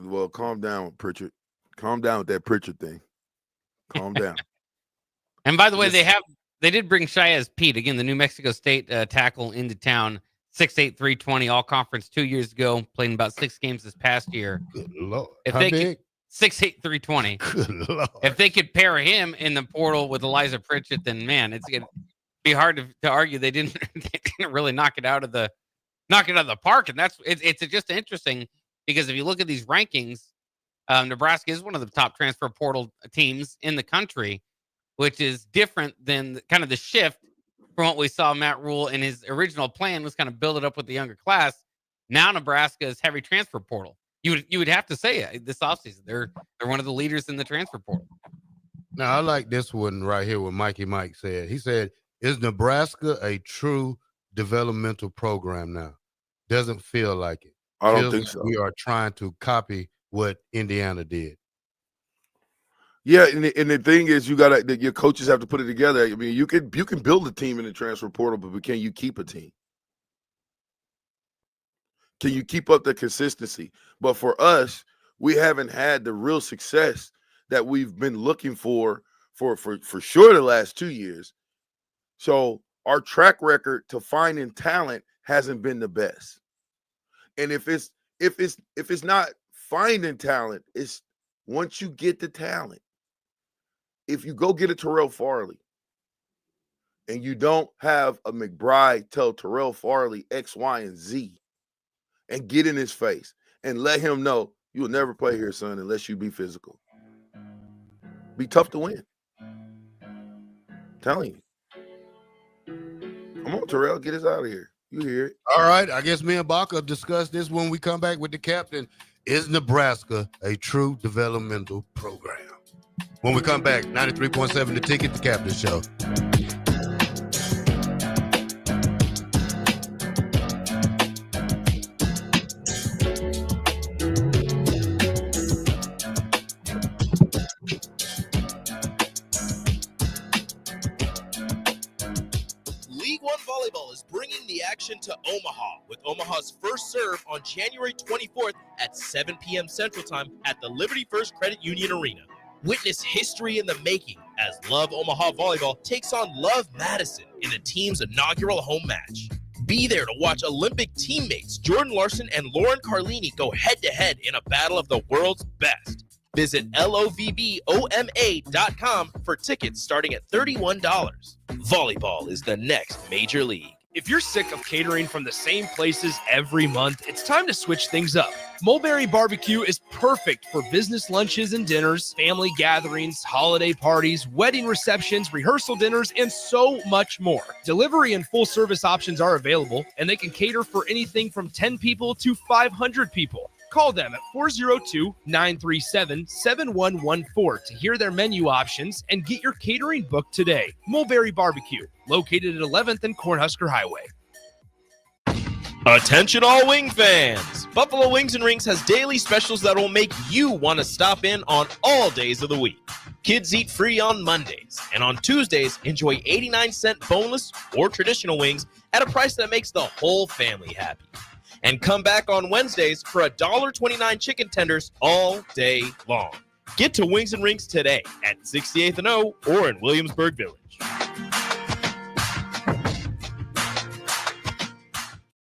Well, calm down, Pritchett. Calm down with that Pritchett thing. Calm down. And by the way, they did bring Shaez Pete, again, the New Mexico State tackle, into town. 6'8", 320, all conference 2 years ago. Played in about 6 games this past year. Good Lord. If How they big? 6'8", 320. Good Lord. If they could pair him in the portal with Elijah Pritchett, then man, it's gonna be hard to argue they didn't really knock it out of the park. And it's just interesting because if you look at these rankings, Nebraska is one of the top transfer portal teams in the country, which is different than kind of the shift from what we saw Matt Rule in his original plan was kind of build it up with the younger class. Now Nebraska is heavy transfer portal. You would have to say it this offseason. They're one of the leaders in the transfer portal. Now, I like this one right here, what Mikey Mike said. He said, is Nebraska a true developmental program now? Doesn't feel like it. I don't Feels think like so. We are trying to copy what Indiana did. Yeah, and the thing is, your coaches have to put it together. I mean, you can build a team in the transfer portal, but can you keep a team? Can you keep up the consistency? But for us, we haven't had the real success that we've been looking for sure the last 2 years. So our track record to finding talent hasn't been the best. And if it's not finding talent, it's once you get the talent. If you go get a Terrell Farley and you don't have a McBride tell Terrell Farley X, Y, and Z and get in his face and let him know you will never play here, son, unless you be physical. Be tough to win. I'm telling you. Come on, Terrell, get us out of here. You hear it. All right. I guess me and Baca discuss this when we come back with the captain. Is Nebraska a true developmental program? When we come back, 93.7 The Ticket, the Captain Show. League One Volleyball is bringing the action to Omaha with Omaha's first serve on January 24th at 7 p.m. Central Time at the Liberty First Credit Union Arena. Witness history in the making as Love Omaha Volleyball takes on Love Madison in the team's inaugural home match. Be there to watch Olympic teammates Jordan Larson and Lauren Carlini go head-to-head in a battle of the world's best. Visit lovboma.com for tickets starting at $31. Volleyball is the next major league. If you're sick of catering from the same places every month, it's time to switch things up. Mulberry Barbecue is perfect for business lunches and dinners, family gatherings, holiday parties, wedding receptions, rehearsal dinners, and so much more. Delivery and full service options are available, and they can cater for anything from 10 people to 500 people. Call them at 402-937-7114 to hear their menu options and get your catering booked today. Mulberry Barbecue, located at 11th and Cornhusker Highway. Attention all wing fans! Buffalo Wings and Rings has daily specials that will make you want to stop in on all days of the week. Kids eat free on Mondays, and on Tuesdays, enjoy 89-cent boneless or traditional wings at a price that makes the whole family happy. And come back on Wednesdays for $1.29 chicken tenders all day long. Get to Wings and Rings today at 68th and O or in Williamsburg Village.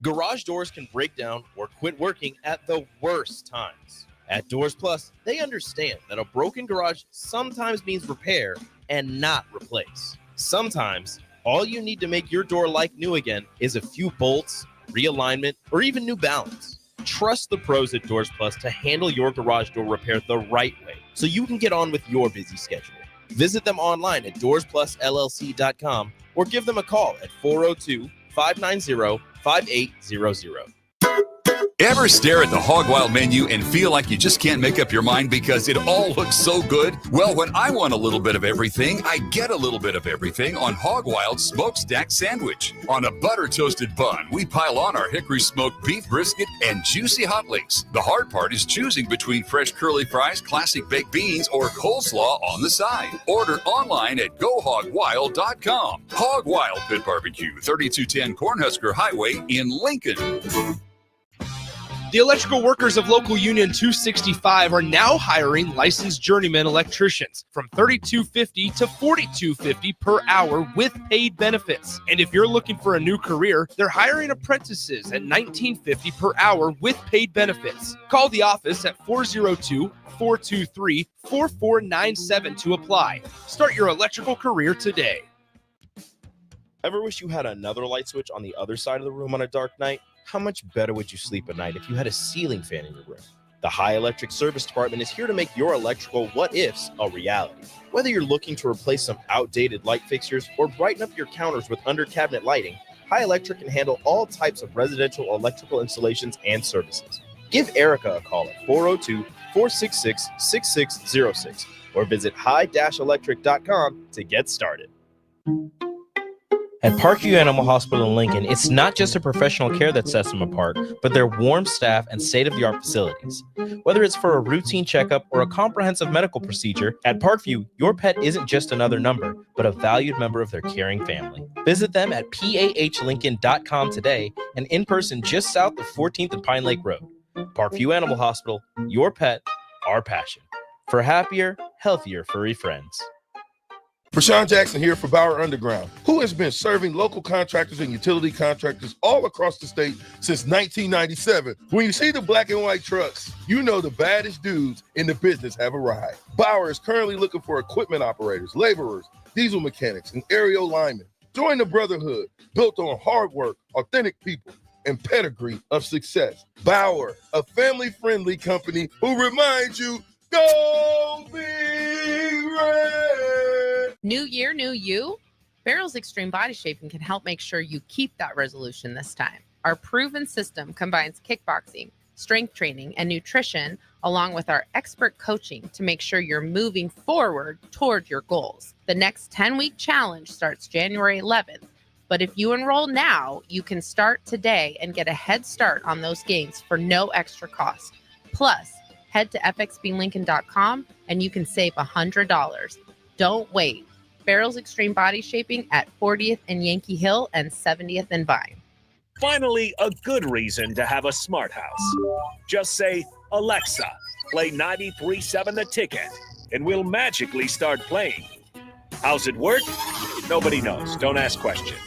Garage doors can break down or quit working at the worst times. At Doors Plus, they understand that a broken garage sometimes means repair and not replace. Sometimes, all you need to make your door like new again is a few bolts, realignment, or even new balance. Trust the pros at Doors Plus to handle your garage door repair the right way so you can get on with your busy schedule. Visit them online at doorsplusllc.com or give them a call at 402-590-5800. Ever stare at the Hog Wild menu and feel like you just can't make up your mind because it all looks so good? Well, when I want a little bit of everything, I get a little bit of everything on Hog Wild's Smokestack Sandwich. On a butter-toasted bun, we pile on our hickory smoked beef brisket and juicy hot links. The hard part is choosing between fresh curly fries, classic baked beans, or coleslaw on the side. Order online at GoHogWild.com. Hog Wild Pit Barbecue, 3210 Cornhusker Highway in Lincoln. The electrical workers of Local Union 265 are now hiring licensed journeyman electricians from $32.50 to $42.50 per hour with paid benefits. And if you're looking for a new career, they're hiring apprentices at $19.50 per hour with paid benefits. Call the office at 402-423-4497 to apply. Start your electrical career today. Ever wish you had another light switch on the other side of the room on a dark night? How much better would you sleep at night if you had a ceiling fan in your room? The High Electric Service Department is here to make your electrical what-ifs a reality. Whether you're looking to replace some outdated light fixtures or brighten up your counters with under-cabinet lighting, High Electric can handle all types of residential electrical installations and services. Give Erica a call at 402-466-6606 or visit high-electric.com to get started. At Parkview Animal Hospital in Lincoln, it's not just the professional care that sets them apart, but their warm staff and state-of-the-art facilities. Whether it's for a routine checkup or a comprehensive medical procedure, at Parkview, your pet isn't just another number, but a valued member of their caring family. Visit them at pahlincoln.com today and in person just south of 14th and Pine Lake Road. Parkview Animal Hospital, your pet, our passion. For happier, healthier furry friends. Rashawn Jackson here for Bauer Underground, who has been serving local contractors and utility contractors all across the state since 1997. When you see the black and white trucks, you know the baddest dudes in the business have arrived. Bauer is currently looking for equipment operators, laborers, diesel mechanics, and aerial linemen. Join the brotherhood built on hard work, authentic people, and pedigree of success. Bauer, a family-friendly company who reminds you, go Big Red! New year, new you? Barrel's Extreme Body Shaping can help make sure you keep that resolution this time. Our proven system combines kickboxing, strength training, and nutrition, along with our expert coaching to make sure you're moving forward toward your goals. The next 10-week challenge starts January 11th, but if you enroll now, you can start today and get a head start on those gains for no extra cost. Plus, head to fxblincoln.com and you can save $100. Don't wait. Barrel's Extreme Body Shaping at 40th and Yankee Hill and 70th and Vine. Finally, a good reason to have a smart house. Just say, Alexa, play 93.7 The Ticket, and we'll magically start playing. How's it work? Nobody knows. Don't ask questions.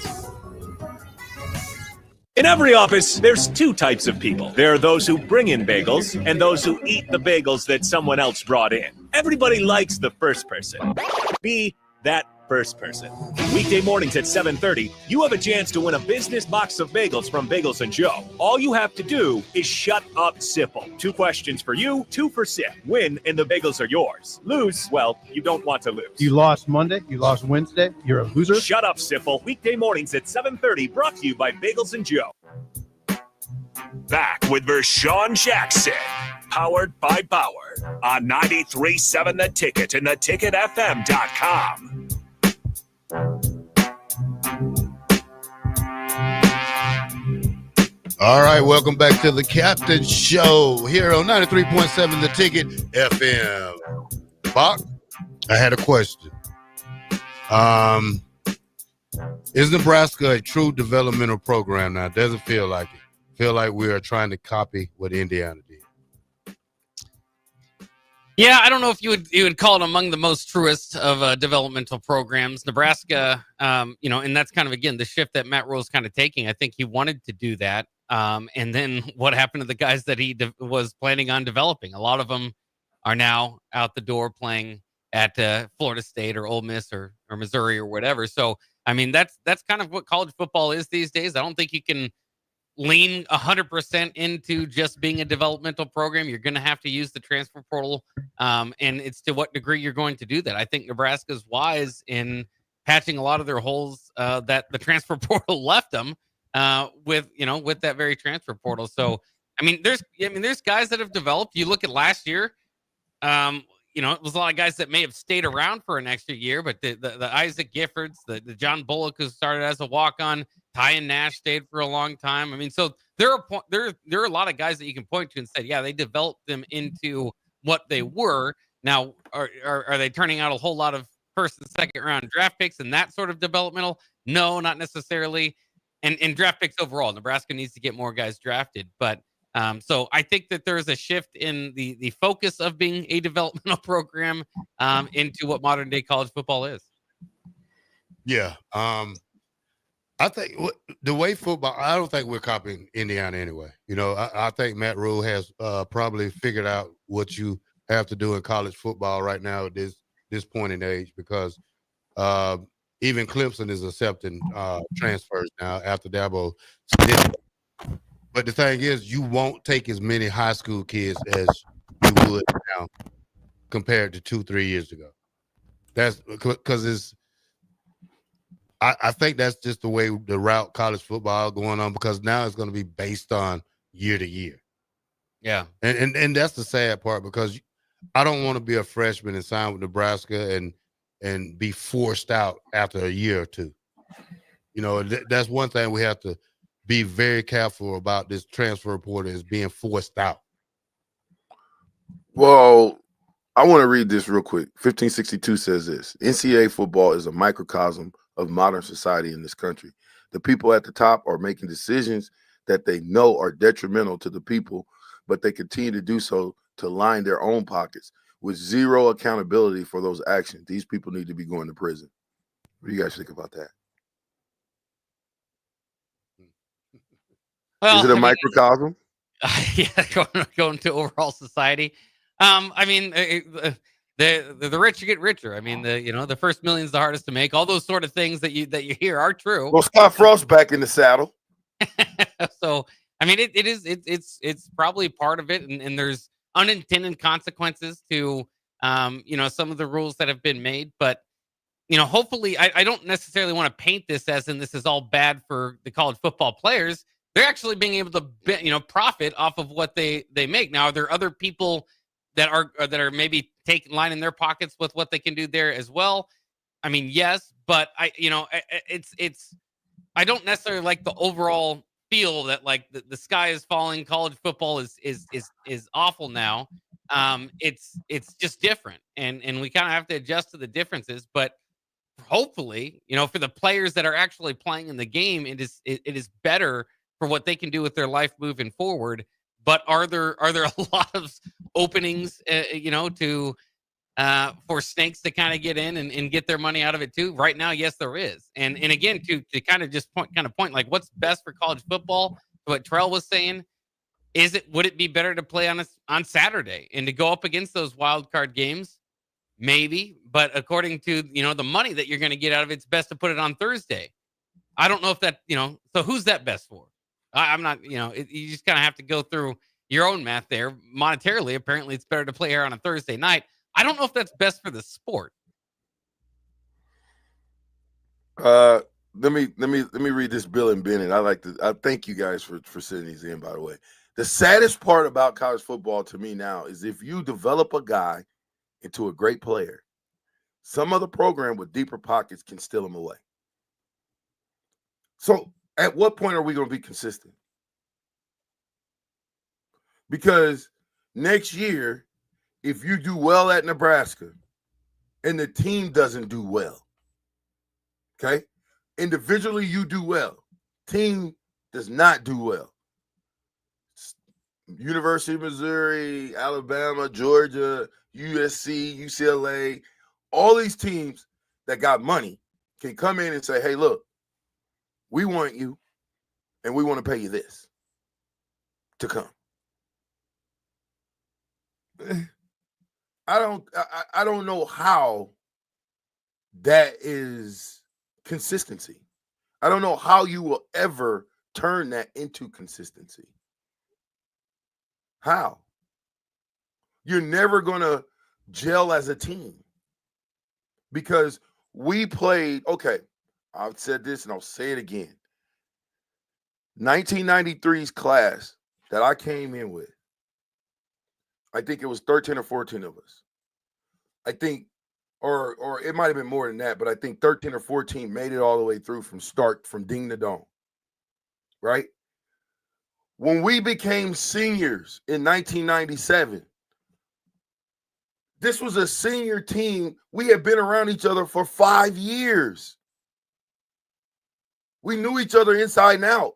In every office, there's two types of people. There are those who bring in bagels and those who eat the bagels that someone else brought in. Everybody likes the first person. Be that first person. Weekday mornings at 7:30, you have a chance to win a business box of bagels from Bagels & Joe. All you have to do is shut up, Sipple. 2 questions for you, 2 for Sip. Win, and the bagels are yours. Lose, well, you don't want to lose. You lost Monday, you lost Wednesday, you're a loser. Shut up, Sipple. Weekday mornings at 7:30, brought to you by Bagels & Joe. Back with Vershawn Jackson Powered by Bauer on 93.7 The Ticket and theticketfm.com. All right, welcome back to the Captain Show here on 93.7 The Ticket FM. Bach, I had a question. Is Nebraska a true developmental program now? It doesn't feel like it. Feel like we are trying to copy what Indiana did. Yeah, I don't know if you would call it among the most truest of developmental programs. Nebraska, and that's kind of, again, the shift that Matt Rhule's kind of taking. I think he wanted to do that. And then what happened to the guys that he was planning on developing? A lot of them are now out the door playing at Florida State or Ole Miss or Missouri or whatever. So, I mean, that's kind of what college football is these days. I don't think you can lean 100% into just being a developmental program. You're going to have to use the transfer portal, and it's to what degree you're going to do that. I think Nebraska's wise in patching a lot of their holes that the transfer portal left them with that very transfer portal. So, I mean, there's guys that have developed. You look at last year, it was a lot of guys that may have stayed around for an extra year, but the Isaac Giffords, the John Bullock, who started as a walk-on, Tyan Nash stayed for a long time. I mean, so there are a lot of guys that you can point to and say, yeah, they developed them into what they were. Now, are they turning out a whole lot of first and second round draft picks and that sort of developmental? No, not necessarily. And draft picks overall, Nebraska needs to get more guys drafted, but. So I think that there's a shift in the focus of being a developmental program into what modern day college football is. Yeah. I think the way football, I don't think we're copying Indiana anyway. I think Matt Rhule has probably figured out what you have to do in college football right now at this point in age, because even Clemson is accepting transfers now after Dabo. But the thing is, you won't take as many high school kids as you would now compared to 2-3 years ago. That's because I think that's just the way the route college football going on, because now it's going to be based on year to year. Yeah. And that's the sad part, because I don't want to be a freshman and sign with Nebraska and be forced out after a year or two. That's one thing we have to be very careful about. This transfer portal is being forced out. Well, I want to read this real quick. 1562 says this: NCAA football is a microcosm of modern society in this country. The people at the top are making decisions that they know are detrimental to the people, but they continue to do so to line their own pockets with zero accountability for those actions. These people need to be going to prison. What do you guys think about that? Well, is it a microcosm? Yeah, going to overall society. I mean, the rich get richer. I mean, the first million's the hardest to make. All those sort of things that you hear are true. Well, Scott Frost back in the saddle. So, I mean, it's probably part of it, and there's unintended consequences to some of the rules that have been made. But hopefully, I don't necessarily want to paint this as in this is all bad for the college football players. They're actually being able to profit off of what they make. Now, are there other people that are maybe taking line in their pockets with what they can do there as well? I mean, yes, but I don't necessarily like the overall feel that like the sky is falling. College football is awful now. It's just different, and we kind of have to adjust to the differences. But hopefully, for the players that are actually playing in the game, it is better for what they can do with their life moving forward. But are there a lot of openings, to for snakes to kind of get in and get their money out of it too? Right now, yes, there is. And again, to kind of just point like what's best for college football, what Terrell was saying, would it be better to play on Saturday and to go up against those wild card games? Maybe, but according to the money that you're going to get out of it, it's best to put it on Thursday. I don't know if that so who's that best for? I'm not, you just kind of have to go through your own math there. Monetarily, apparently it's better to play here on a Thursday night. I don't know if that's best for the sport. Let me read this Bill and Bennett. I thank you guys for sending these in, by the way. The saddest part about college football to me now is if you develop a guy into a great player, some other program with deeper pockets can steal him away. So at what point are we going to be consistent? Because next year, if you do well at Nebraska and the team doesn't do well, okay, individually you do well, team does not do well. University of Missouri, Alabama, Georgia, USC, UCLA, all these teams that got money can come in and say, hey, look, we want you and we want to pay you this to come. I don't know how that is consistency. I don't know how you will ever turn that into consistency. How? You're never going to gel as a team because we played, okay, I've said this and I'll say it again. 1993's class that I came in with, I think it was 13 or 14 of us. I think, or it might have been more than that, but I think 13 or 14 made it all the way through from ding to dong, right? When we became seniors in 1997, this was a senior team. We had been around each other for 5 years. We knew each other inside and out.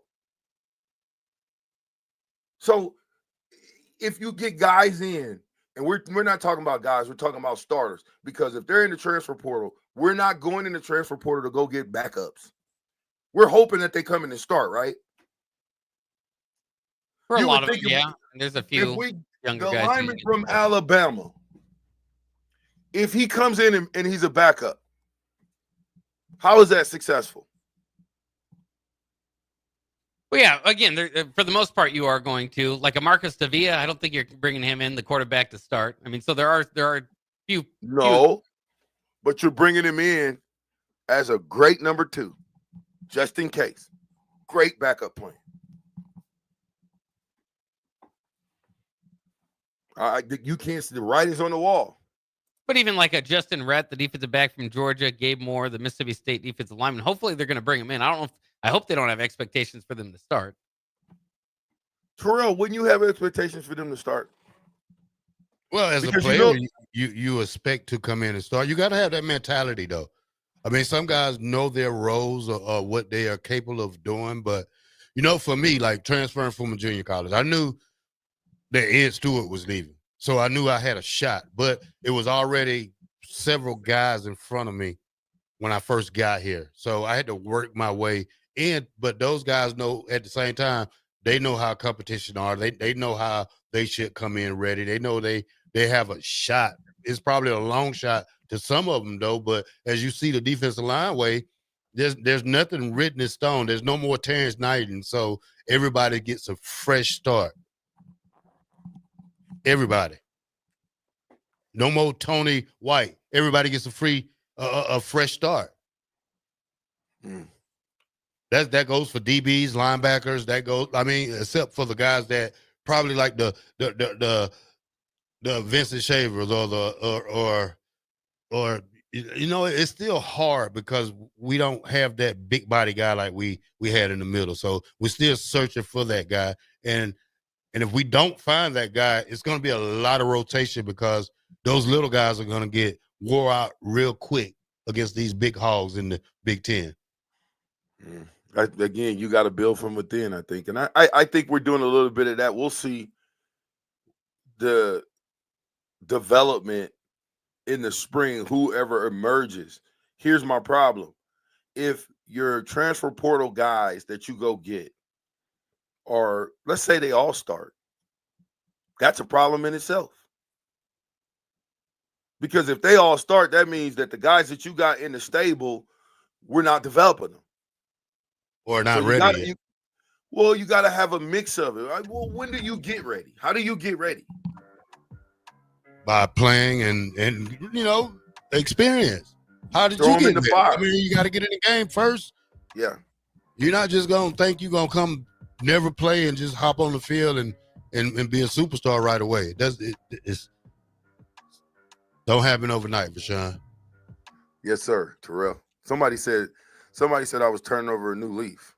So if you get guys in, and we're not talking about guys, we're talking about starters, because if they're in the transfer portal, we're not going in the transfer portal to go get backups. We're hoping that they come in and start, right? For a lot of them, yeah. There's a few younger the guys. The lineman from Alabama, if he comes in and he's a backup, how is that successful? Well, yeah, again, for the most part, you are going to. Like a Marcus Davia, I don't think you're bringing him in, the quarterback, to start. I mean, so there are few. No, but you're bringing him in as a great number 2, just in case. Great backup plan. You can't see the writings on the wall. But even like a Justin Rhett, the defensive back from Georgia, Gabe Moore, the Mississippi State defensive lineman, hopefully they're going to bring him in. I hope they don't have expectations for them to start. Terrell, wouldn't you have expectations for them to start? Well, as Because a player, you expect to come in and start. You got to have that mentality, though. I mean, some guys know their roles or what they are capable of doing. But, for me, like transferring from a junior college, I knew that Ed Stewart was leaving. So I knew I had a shot. But it was already several guys in front of me when I first got here. So I had to work my way in. But those guys know at the same time, they know how competition are. They know how they should come in ready. They know they have a shot. It's probably a long shot to some of them, though. But as you see the defensive line way, there's nothing written in stone. There's no more Terrence Knight. And so everybody gets a fresh start. Everybody. No more Tony White. Everybody gets a fresh start. That goes for DBs, linebackers. That goes, except for the guys that probably like the Vincent Shavers or it's still hard because we don't have that big body guy like we had in the middle. So we're still searching for that guy. And if we don't find that guy, it's going to be a lot of rotation because those little guys are going to get wore out real quick against these big hogs in the Big Ten. Again, you got to build from within, I think. And I think we're doing a little bit of that. We'll see the development in the spring, whoever emerges. Here's my problem. If your transfer portal guys that you go get are, let's say they all start, that's a problem in itself. Because if they all start, that means that the guys that you got in the stable, we're not developing them. Or not ready yet. You got to have a mix of it. Well, when do you get ready? How do you get ready? By playing and experience. How did Throw you them in get the ready? fire. You got to get in the game first. Yeah. You're not just going to think you're going to come never play and just hop on the field and and be a superstar right away. It's don't happen overnight, Vashawn. Yes, sir, Terrell. Somebody said I was turning over a new leaf.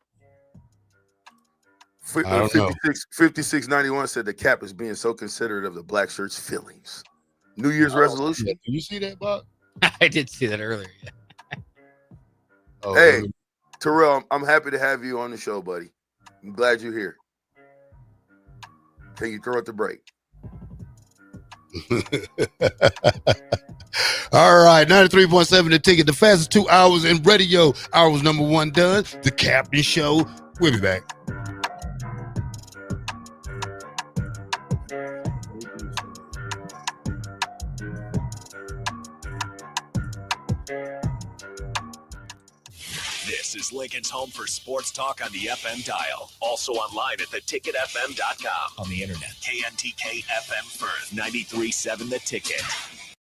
I don't know. 5691 said the cap is being so considerate of the black shirts' feelings. New Year's resolution. Do you see that, Bob? I did see that earlier. Oh, Hey, Terrell, I'm happy to have you on the show, buddy. I'm glad you're here. Can you throw it the break? All right, 93.7 The Ticket, the fastest 2 hours in radio. Hours number 1 done. The Captain Show. We'll be back. This is Lincoln's home for sports talk on the FM dial. Also online at theticketfm.com. On the internet. KNTK FM Firth, 93.7 The Ticket.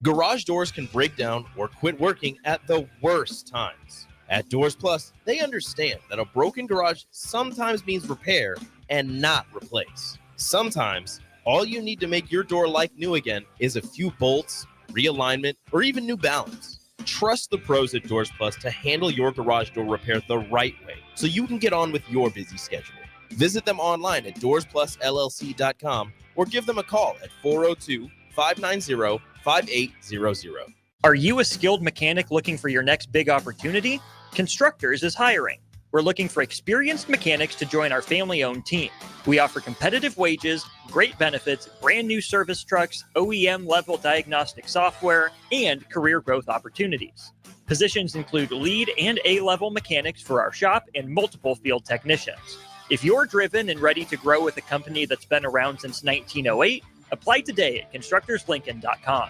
Garage doors can break down or quit working at the worst times. At Doors Plus, they understand that a broken garage sometimes means repair and not replace. Sometimes, all you need to make your door like new again is a few bolts, realignment, or even new balance. Trust the pros at Doors Plus to handle your garage door repair the right way so you can get on with your busy schedule. Visit them online at doorsplusllc.com or give them a call at 402-590-5800. Are you a skilled mechanic looking for your next big opportunity? Constructors is hiring. We're looking for experienced mechanics to join our family-owned team. We offer competitive wages, great benefits, brand new service trucks, OEM-level diagnostic software, and career growth opportunities. Positions include lead and A-level mechanics for our shop and multiple field technicians. If you're driven and ready to grow with a company that's been around since 1908, apply today at constructorslincoln.com.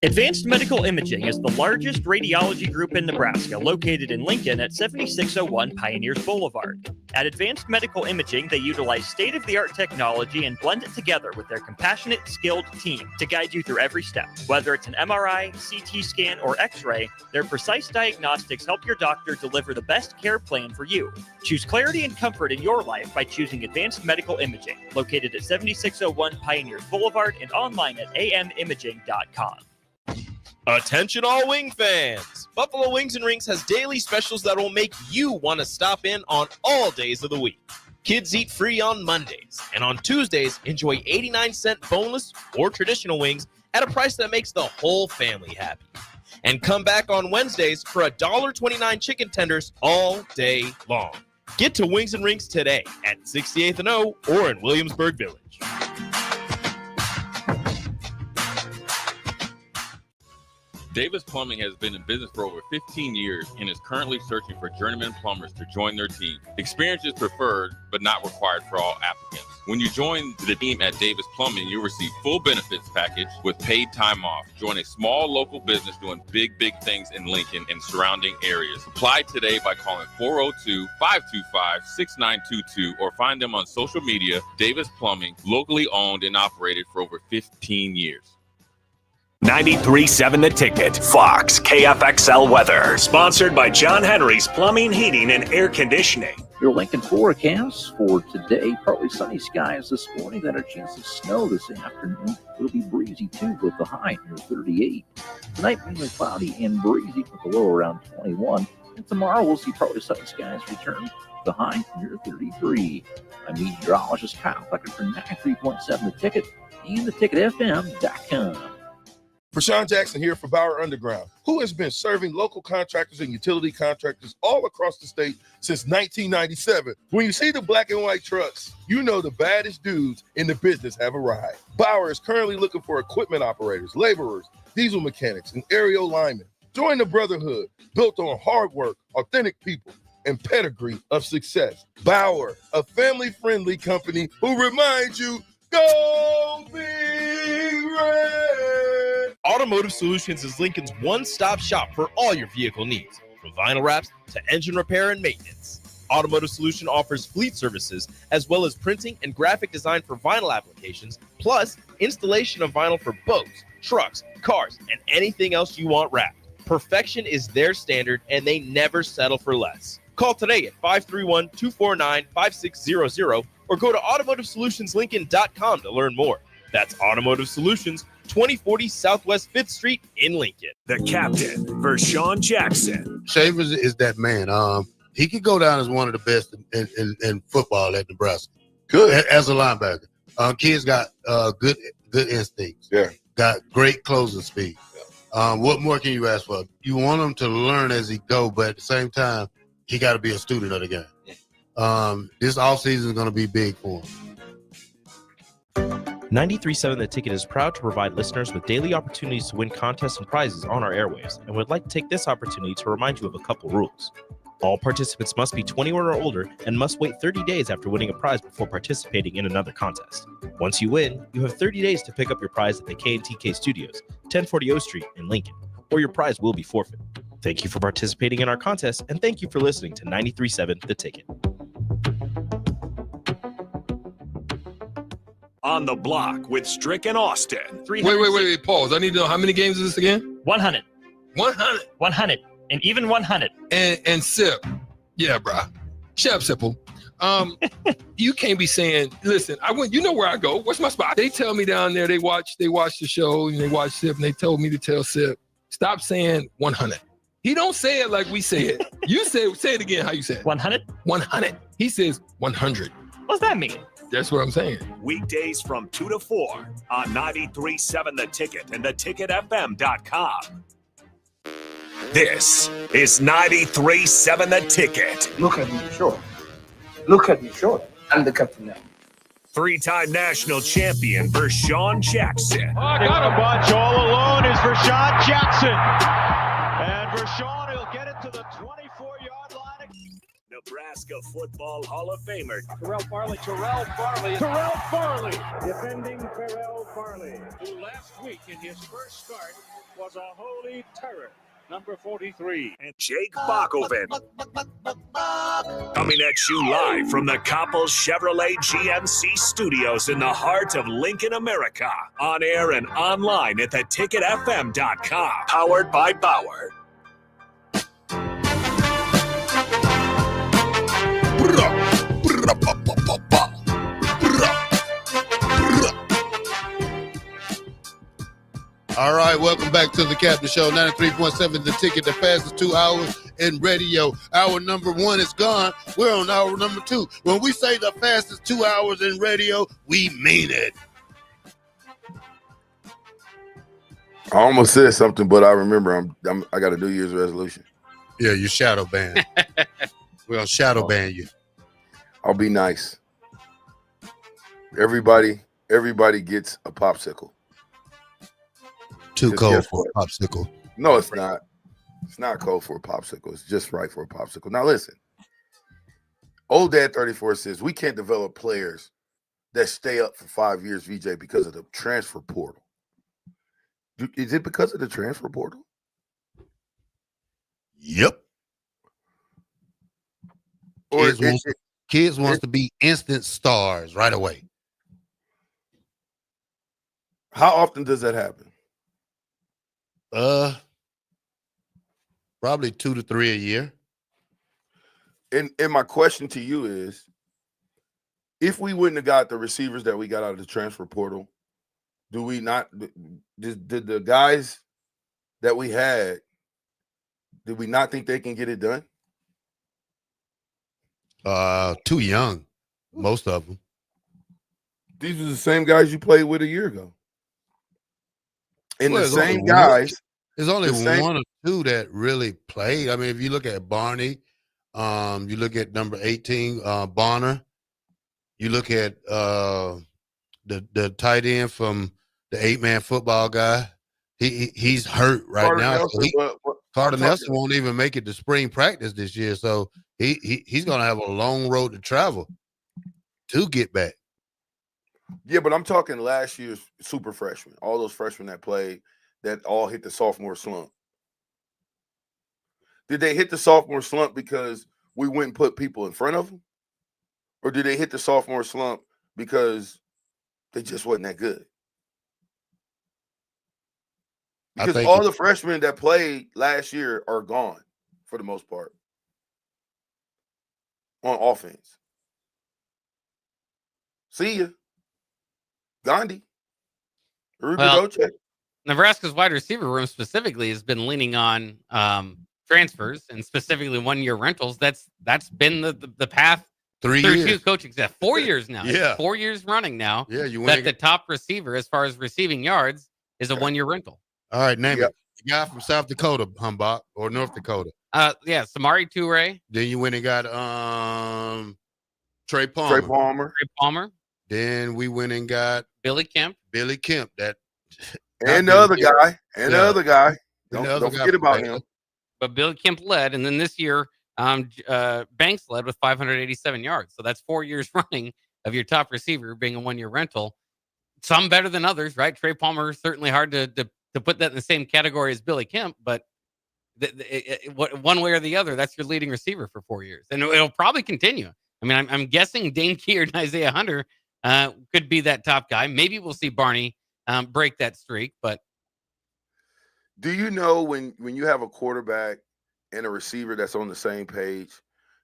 Advanced Medical Imaging is the largest radiology group in Nebraska, located in Lincoln at 7601 Pioneers Boulevard. At Advanced Medical Imaging, they utilize state-of-the-art technology and blend it together with their compassionate, skilled team to guide you through every step. Whether it's an MRI, CT scan, or X-ray, their precise diagnostics help your doctor deliver the best care plan for you. Choose clarity and comfort in your life by choosing Advanced Medical Imaging, located at 7601 Pioneers Boulevard and online at amimaging.com. Attention all wing fans! Buffalo Wings and Rings has daily specials that will make you want to stop in on all days of the week. Kids eat free on Mondays, and on Tuesdays, enjoy 89-cent boneless or traditional wings at a price that makes the whole family happy. And come back on Wednesdays for $1.29 chicken tenders all day long. Get to Wings and Rings today at 68th and O or in Williamsburg Village. Davis Plumbing has been in business for over 15 years and is currently searching for journeyman plumbers to join their team. Experience is preferred, but not required for all applicants. When you join the team at Davis Plumbing, you'll receive full benefits package with paid time off. Join a small local business doing big things in Lincoln and surrounding areas. Apply today by calling 402-525-6922 or find them on social media. Davis Plumbing, locally owned and operated for over 15 years. 93.7 The Ticket. Fox KFXL weather. Sponsored by John Henry's Plumbing, Heating, and Air Conditioning. Your Lincoln forecast for today, partly sunny skies this morning, then a chance of snow this afternoon. It'll be breezy too with the high near 38. Tonight, mainly cloudy and breezy with the low around 21. And tomorrow, we'll see partly sunny skies return. The high near 33. I'm meteorologist Kyle Becker for 93.7 The Ticket and theticketfm.com. Rashawn Jackson here for Bauer Underground, who has been serving local contractors and utility contractors all across the state since 1997. When you see the black and white trucks, you know the baddest dudes in the business have arrived. Bauer is currently looking for equipment operators, laborers, diesel mechanics, and aerial linemen. Join the brotherhood built on hard work, authentic people, and pedigree of success. Bauer, a family-friendly company who reminds you, go Big Red! Automotive Solutions is Lincoln's one-stop shop for all your vehicle needs, from vinyl wraps to engine repair and maintenance. Automotive Solution offers fleet services as well as printing and graphic design for vinyl applications, plus installation of vinyl for boats, trucks, cars, and anything else you want wrapped. Perfection is their standard, and they never settle for less. Call today at 531-249-5600 or go to automotivesolutionslincoln.com to learn more. That's Automotive Solutions, 2040 Southwest 5th Street in Lincoln. The captain, Vershawn Jackson. Shavers is that man. He could go down as one of the best in football at Nebraska. Good. As a linebacker. Kid's got good instincts. Yeah. Got great closing speed. What more can you ask for? You want him to learn as he go, but at the same time, he got to be a student of the game. This offseason is going to be big for him. 93.7 The Ticket is proud to provide listeners with daily opportunities to win contests and prizes on our airwaves, and would like to take this opportunity to remind you of a couple rules. All participants must be 21 or older and must wait 30 days after winning a prize before participating in another contest. Once you win, you have 30 days to pick up your prize at the K&TK Studios, 1040 O Street in Lincoln, or your prize will be forfeit. Thank you for participating in our contest, and thank you for listening to 93.7 The Ticket. On the block with Strick and Austin. Wait, pause. I need to know how many games is this again? 100. 100. 100. And even 100. And Sip. Yeah, bruh. Chef Simple. You can't be saying, listen, you know where I go. What's my spot? They tell me down there, they watch the show and they watch Sip, and they told me to tell Sip, stop saying 100. He don't say it like we say it. You say it again how you say it. 100? 100. He says 100. What's that mean? That's what I'm saying. Weekdays from 2 to 4 on 93.7 The Ticket and theticketfm.com. This is 93.7 The Ticket. Look at me short. Look at me short. I'm the captain now. Three-time national champion Vershawn Jackson. I got a bunch all alone is Vershawn Jackson. And Vershawn will get it to the 24-yard line. Nebraska Football Hall of Famer. Terrell Farley. Defending Terrell Farley, who last week in his first start was a holy terror. Number 43. And Jake Bakoven. Coming at you live from the Coppels Chevrolet GMC studios in the heart of Lincoln, America. On air and online at theticketfm.com. Powered by Bauer. All right, welcome back to the Captain Show, 93.7 The Ticket, the fastest 2 hours in radio. Hour number 1 is gone. We're on hour number 2. When we say the fastest 2 hours in radio, we mean it. I almost said something, but I remember I got a New Year's resolution. Yeah, you shadow ban. We're gonna shadow ban you. I'll be nice. Everybody gets a popsicle. Too cold for a popsicle. No, it's not. It's not cold for a popsicle. It's just right for a popsicle. Now listen. Old Dad 34 says we can't develop players that stay up for 5 years, VJ, because of the transfer portal. Is it because of the transfer portal? Yep. Or kids wants to be instant stars right away. How often does that happen? Probably 2 to 3 a year. And my question to you is, if we wouldn't have got the receivers that we got out of the transfer portal, did the guys that we had, did we not think they can get it done? Too young, most of them. These are the same guys you played with a year ago. And Well, the same guys. There's only the same- one or two that really played. I mean, if you look at Barney, you look at number 18, Bonner, you look at the tight end from the 8-man football guy. He's hurt right Carter now. Nelson, Carter Nelson won't even make it to spring practice this year, so he's going to have a long road to travel to get back. Yeah, but I'm talking last year's super freshmen, all those freshmen that played that all hit the sophomore slump. Did they hit the sophomore slump because we went and put people in front of them? Or did they hit the sophomore slump because they just wasn't that good? Because all the freshmen that played last year are gone for the most part on offense. See ya. Gandhi. Well, Rubidoche. Nebraska's wide receiver room specifically has been leaning on transfers and specifically 1-year rentals. That's been the path 3 through years. 2 coaching staff. 4 years now. It's Yeah. 4 years running now. Yeah, you that win. the top receiver as far as receiving yards is a 1-year rental. All right, name it. The guy from South Dakota, Humbach, or North Dakota. Yeah, Samari Toure. Then you went and got Trey Palmer. Trey Palmer. Then we went and got Billy Kemp. That And the other guy. And the other guy. Don't forget about him. But Billy Kemp led, and then this year, Banks led with 587 yards. So that's 4 years running of your top receiver being a 1-year rental. Some better than others, right? Trey Palmer, certainly hard to put that in the same category as Billy Kemp, but one way or the other, that's your leading receiver for 4 years. And it'll probably continue. I mean, I'm guessing Dane Keard and Isaiah Hunter could be that top guy. Maybe we'll see Barney break that streak, but do you know when you have a quarterback and a receiver that's on the same page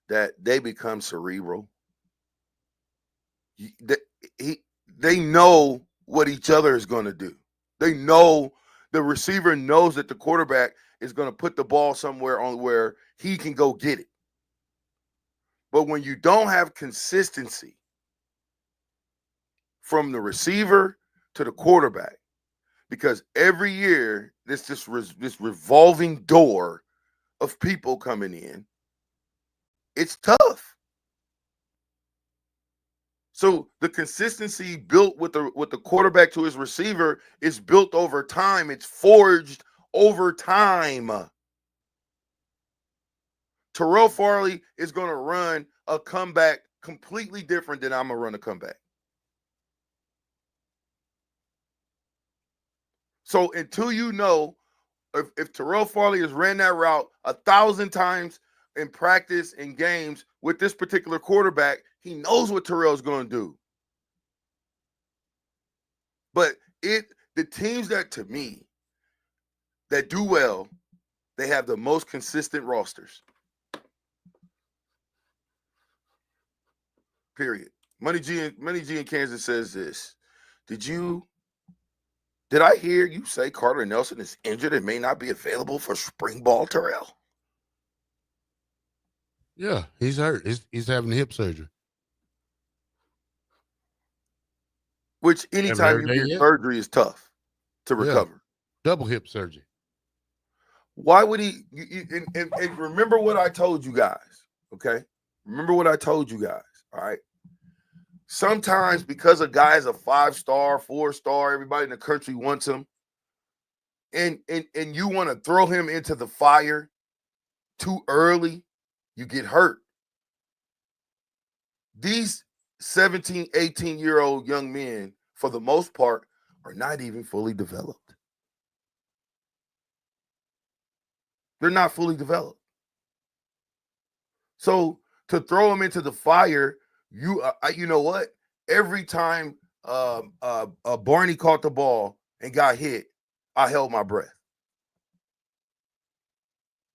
that they become cerebral? They know what each other is going to do. They know the receiver knows that the quarterback is going to put the ball somewhere on where he can go get it. But when you don't have consistency from the receiver to the quarterback, because every year this revolving door of people coming in, it's tough. So the consistency built with the quarterback to his receiver is built over time. It's forged over time. Terrell Farley is going to run a comeback completely different than I'm going to run a comeback. So until you know if Terrell Farley has ran that route 1,000 times in practice in games with this particular quarterback, he knows what Terrell's going to do. But the teams that, to me, that do well, they have the most consistent rosters. Period. Money G in Kansas says this. Did I hear you say Carter Nelson is injured and may not be available for spring ball, Terrell? Yeah, he's hurt. He's having hip surgery. Which anytime you get surgery is tough to recover. Double hip surgery. Why would he? And remember what I told you guys, okay? Remember what I told you guys, all right? Sometimes because a guy's a 5-star, 4-star, everybody in the country wants him, and you want to throw him into the fire too early, you get hurt. These 17, 18-year-old young men, for the most part, are not even fully developed. They're not fully developed. So to throw them into the fire, you know what? Every time Barney caught the ball and got hit, I held my breath.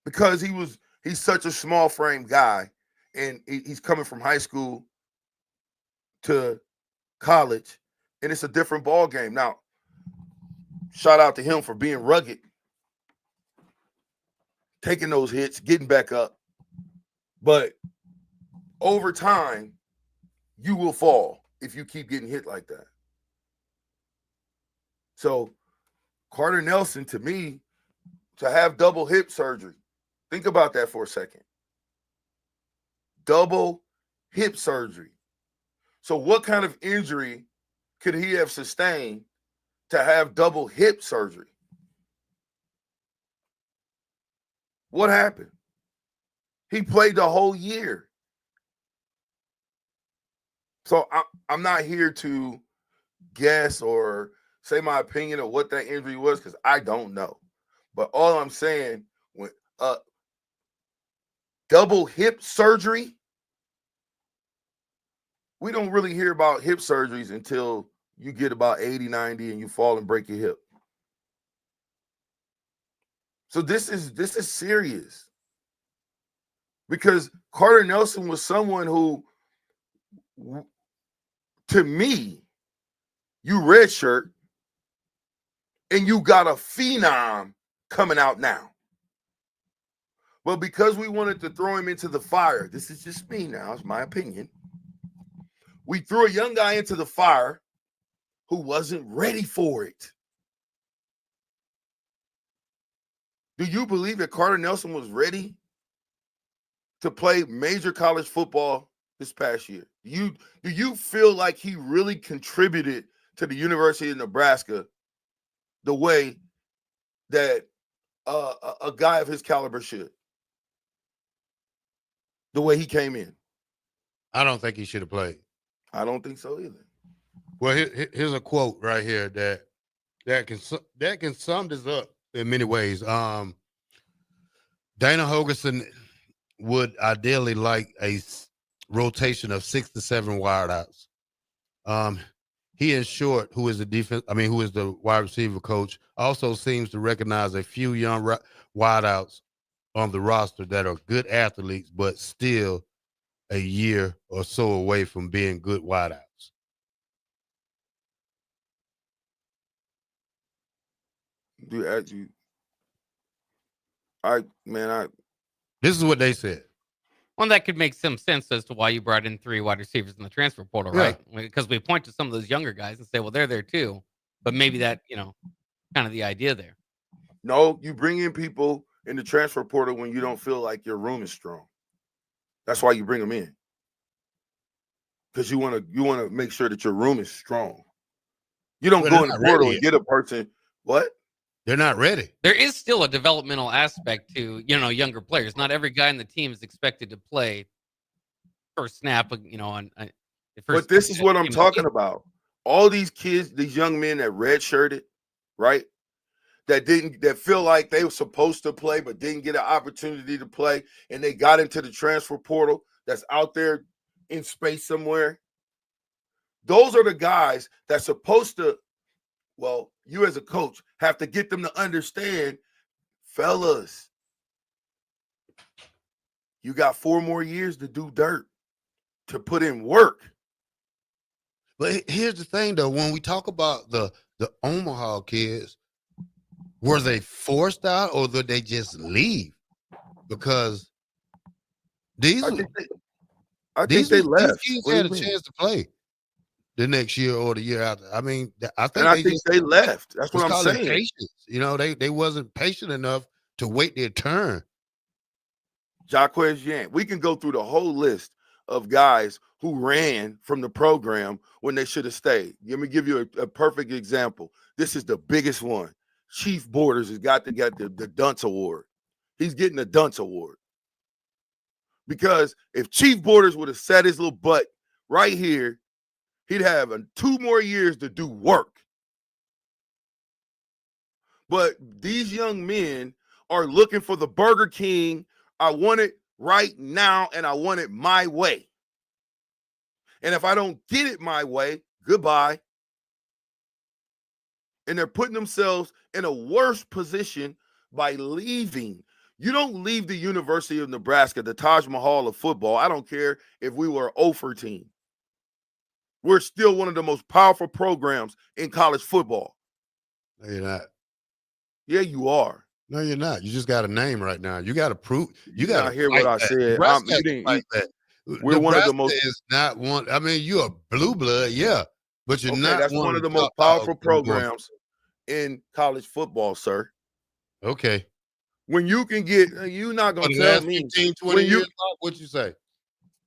Because he's such a small frame guy, and he's coming from high school to college, and it's a different ball game. Now, shout out to him for being rugged, taking those hits, getting back up. But over time, you will fall if you keep getting hit like that. So Carter Nelson, to me, to have double hip surgery, think about that for a second. Double hip surgery. So what kind of injury could he have sustained to have double hip surgery? What happened? He played the whole year. So I'm not here to guess or say my opinion of what that injury was because I don't know. But all I'm saying, when double hip surgery, we don't really hear about hip surgeries until you get about 80, 90 and you fall and break your hip. So this is serious. Because Carter Nelson was someone who To me, you redshirt and you got a phenom coming out now. But because we wanted to throw him into the fire, this is just me now, it's my opinion. We threw a young guy into the fire who wasn't ready for it. Do you believe that Carter Nelson was ready to play major college football this past year? Do you feel like he really contributed to the University of Nebraska the way that a guy of his caliber should? The way he came in? I don't think he should have played. I don't think so either. Well, here's a quote right here that can sum this up in many ways. Dana Holgerson would ideally like a rotation of 6 to 7 wideouts. He and Short, who is the wide receiver coach, also seems to recognize a few young wideouts on the roster that are good athletes, but still a year or so away from being good wideouts. This is what they said. Well, that could make some sense as to why you brought in 3 wide receivers in the transfer portal, right? Because we point to some of those younger guys and say, well, they're there too. But maybe that, kind of the idea there. No, you bring in people in the transfer portal when you don't feel like your room is strong. That's why you bring them in. Because you want to make sure that your room is strong. You don't go in the portal and get a person. What? They're not ready. There is still a developmental aspect to, younger players. Not every guy in the team is expected to play first snap, on the first. But this is what I'm talking about. All these kids, these young men that redshirted, right? That feel like they were supposed to play but didn't get an opportunity to play, and they got into the transfer portal that's out there in space somewhere. Those are the guys that's supposed to, well, you as a coach have to get them to understand, fellas, you got 4 more years to do dirt, to put in work. But here's the thing, though. When we talk about the Omaha kids, were they forced out or did they just leave? Because these I think they left. These kids had a chance to play the next year or the year after. I think they left. That's what I'm saying. Patience. They wasn't patient enough to wait their turn. Jaquez Yant. We can go through the whole list of guys who ran from the program when they should have stayed. Let me give you a perfect example. This is the biggest one. Chief Borders has got to get the Dunce Award. He's getting the Dunce Award. Because if Chief Borders would have sat his little butt right here, he'd have 2 more years to do work. But these young men are looking for the Burger King. I want it right now, and I want it my way. And if I don't get it my way, goodbye. And they're putting themselves in a worse position by leaving. You don't leave the University of Nebraska, the Taj Mahal of football. I don't care if we were an 0 team. We're still one of the most powerful programs in college football. No, you're not. Yeah, you are. No, you're not. You just got a name right now. You got to prove. You got to hear what I said. We're one of the most. Is not one. I mean, you're a blue blood, yeah, but you're not. That's one of the most powerful programs in college football, sir. Okay. When you can get, you're not going to tell me. 15, 20 years, what'd you say?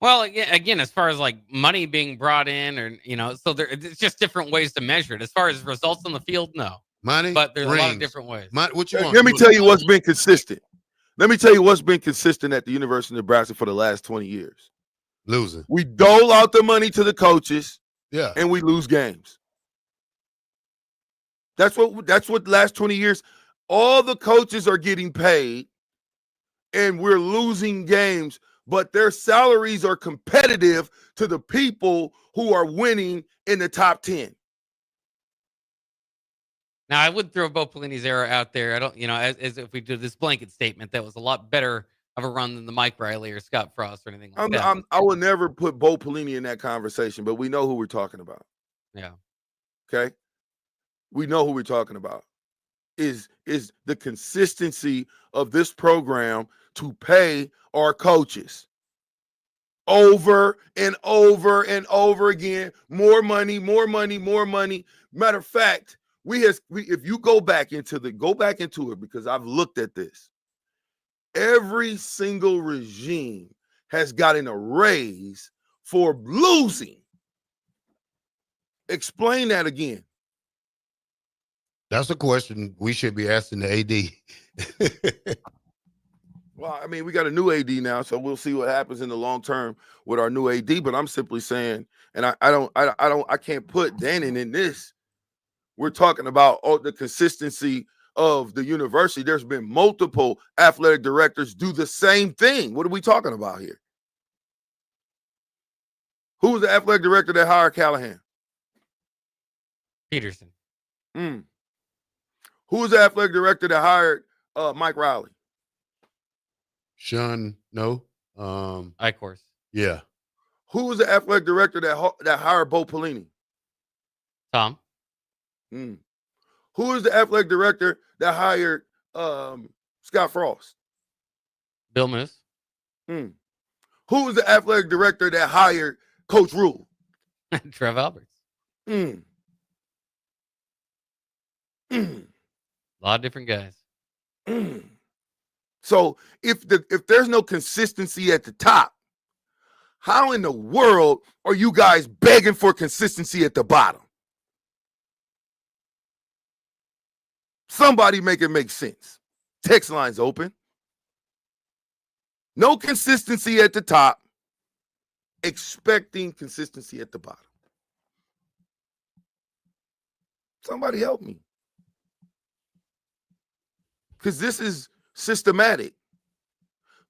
Well, again, as far as like money being brought in, or so it's just different ways to measure it. As far as results on the field, no money, but there's a lot of different ways. What you want? Let me tell you what's been consistent. Let me tell you what's been consistent at the University of Nebraska for the last 20 years. Losing. We dole out the money to the coaches, yeah, and we lose games. That's what the last 20 years. All the coaches are getting paid, and we're losing games. But their salaries are competitive to the people who are winning in the top 10. Now, I would throw Bo Pelini's era out there. I don't, as if we do this blanket statement, that was a lot better of a run than the Mike Riley or Scott Frost or anything like that. I will never put Bo Pelini in that conversation, but we know who we're talking about. Yeah. Okay. We know who we're talking about. Is the consistency of this program to pay our coaches over and over and over again. More money, more money, more money. Matter of fact, if you go back into it, because I've looked at this. Every single regime has gotten a raise for losing. Explain that again. That's a question we should be asking the AD. Well, I mean, we got a new AD now, so we'll see what happens in the long term with our new AD. But I'm simply saying, and I can't put Dannon in this. We're talking about the consistency of the university. There's been multiple athletic directors do the same thing. What are we talking about here? Who was the athletic director that hired Callahan? Peterson. Who was the athletic director that hired Mike Riley? Sean, no. Eichhorst. Yeah. Who was the athletic director that hired Bo Pelini? Tom. Who was the athletic director that hired Scott Frost? Bill Moose. Who was the athletic director that hired Coach Rule? Trev Alberts. A lot of different guys. So if there's no consistency at the top, how in the world are you guys begging for consistency at the bottom? Somebody make it make sense. Text lines open. No consistency at the top, expecting consistency at the bottom. Somebody help me. Because this is systematic.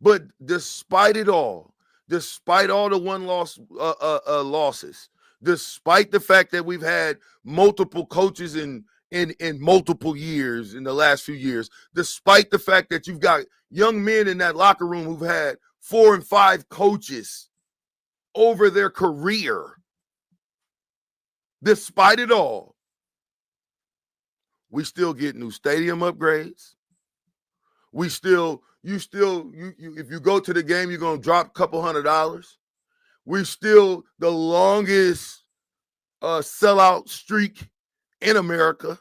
But despite it all, despite all the one-loss losses, despite the fact that we've had multiple coaches in multiple years in the last few years, despite the fact that you've got young men in that locker room who've had 4 and 5 coaches over their career, despite it all, we still get new stadium upgrades. If you go to the game, you're going to drop a couple $100. We still the longest sellout streak in America.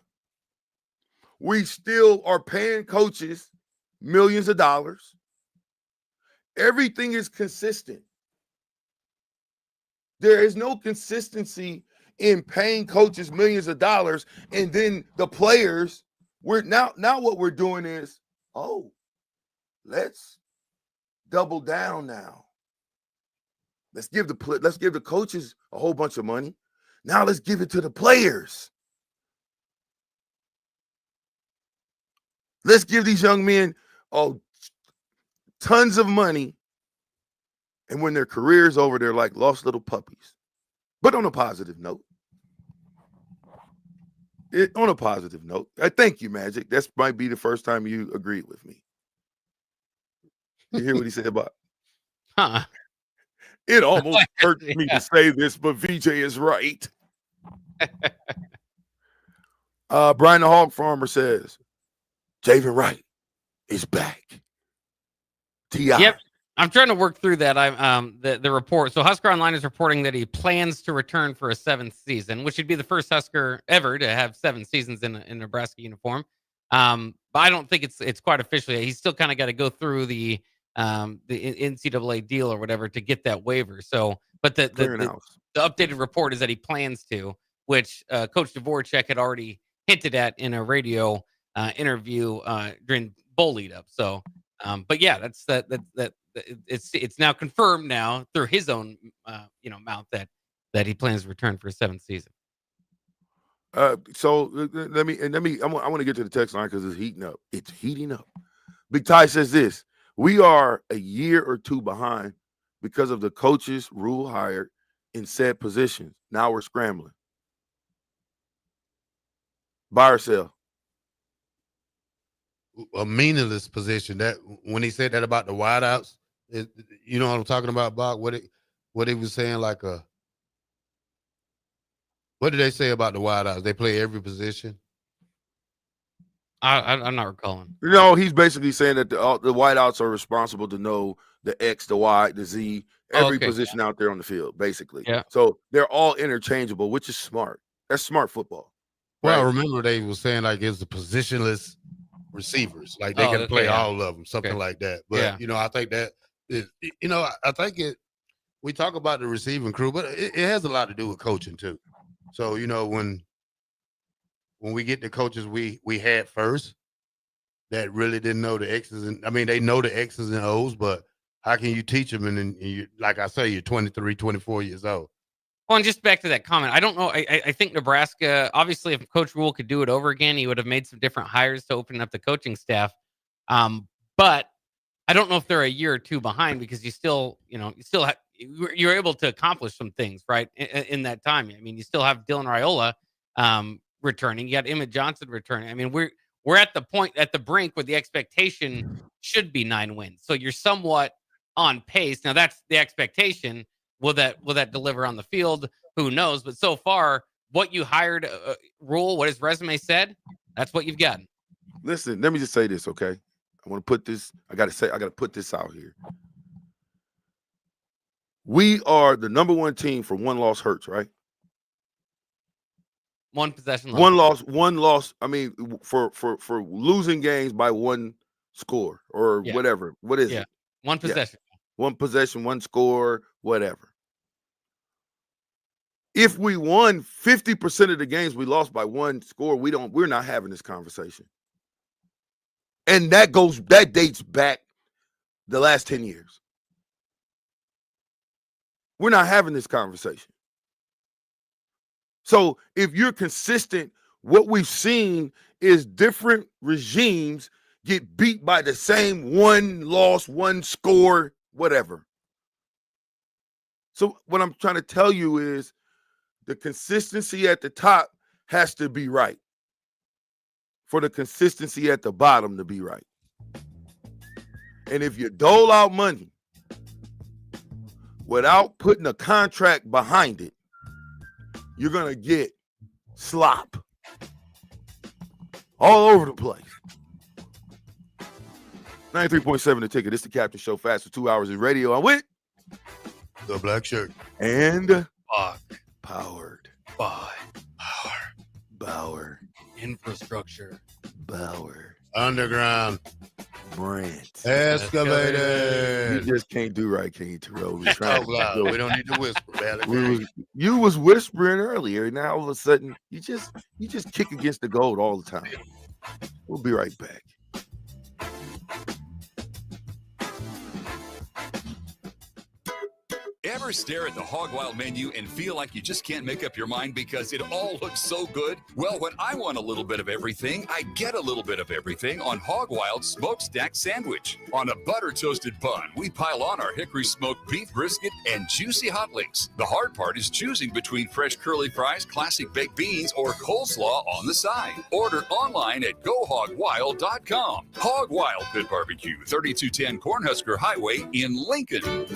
We still are paying coaches millions of dollars. Everything is consistent. There is no consistency in paying coaches millions of dollars, and then the players. Now what we're doing is, let's double down now. Let's give the coaches a whole bunch of money. Now let's give it to the players. Let's give these young men tons of money. And when their career's over, they're like lost little puppies. But on a positive note. I thank you, Magic. That might be the first time you agreed with me. You hear what he said about? It almost hurt me to say this, but VJ is right. Brian the Hog Farmer says, Javen Wright is back. T.I. Yep. I'm trying to work through that. The report. So Husker Online is reporting that he plans to return for a 7th season, which would be the first Husker ever to have 7 seasons in a Nebraska uniform. But I don't think it's quite official yet. He's still kind of got to go through the NCAA deal or whatever to get that waiver. So, but the updated report is that he plans to, which Coach Dvorak had already hinted at in a radio interview during bowl lead up. So, but yeah, that's that it's now confirmed now through his own mouth that he plans to return for a 7th season. So let me I want to get to the text line because it's heating up. It's heating up. Big Ty says this: we are a year or 2 behind because of the coaches Rule hired in said positions. Now we're scrambling. Buy or sell? a meaningless position. That when he said that about the wideouts, you know what I'm talking about, Bob? What he was saying, like what did they say about the wideouts? They play every position. I'm not recalling. No, he's basically saying that the wideouts are responsible to know the X, the Y, the Z, every position out there on the field, basically. Yeah. So they're all interchangeable, which is smart. That's smart football. Well, right? I remember they were saying like it's the positionless receivers, like they can play all of them, something like that. But I think that is, I think we talk about the receiving crew, but it has a lot to do with coaching too. So when we get the coaches we had first that really didn't know the X's and they know the X's and O's, but how can you teach them? And then you, like I say, you're 23, 24 years old. Well, and just back to that comment, I don't know. I think Nebraska, obviously, if Coach Rule could do it over again, he would have made some different hires to open up the coaching staff. But I don't know if they're a year or two behind because you're able to accomplish some things, right, in that time. I mean, you still have Dylan Raiola returning. You got Emmett Johnson returning. I mean, we're at the brink where the expectation should be 9 wins. So you're somewhat on pace. Now, that's the expectation. Will that deliver on the field? Who knows? But so far, what you hired, Rule, what his resume said, that's what you've gotten. Listen, let me just say this, okay? I want to put this. I got to put this out here. We are the number one team for one loss hurts, right? One possession loss. One loss. I mean, for losing games by one score or whatever. What is it? One possession. One possession, one score, whatever. If we won 50% of the games we lost by one score, we're not having this conversation. And that dates back the last 10 years. We're not having this conversation. So if you're consistent, what we've seen is different regimes get beat by the same one loss, one score, whatever. So what I'm trying to tell you is the consistency at the top has to be right for the consistency at the bottom to be right. And if you dole out money without putting a contract behind it, you're going to get slop all over the place. 93.7 The Ticket. It's the Captain Show. Fast for 2 hours of radio. I'm with the Black Shirt and powered by Bauer Infrastructure. Bauer Underground Brent Excavator. You just can't do right, can you, Terrell? We don't need to whisper, man. You was whispering earlier. Now all of a sudden you just kick against the gold all the time. We'll be right back. Ever stare at the Hog Wild menu and feel like you just can't make up your mind because it all looks so good? Well, when I want a little bit of everything, I get a little bit of everything on Hog Wild Smokestack Sandwich. On a butter-toasted bun, we pile on our hickory smoked beef brisket and juicy hot links. The hard part is choosing between fresh curly fries, classic baked beans, or coleslaw on the side. Order online at GoHogWild.com. Hog Wild Pit Barbecue, 3210 Cornhusker Highway in Lincoln.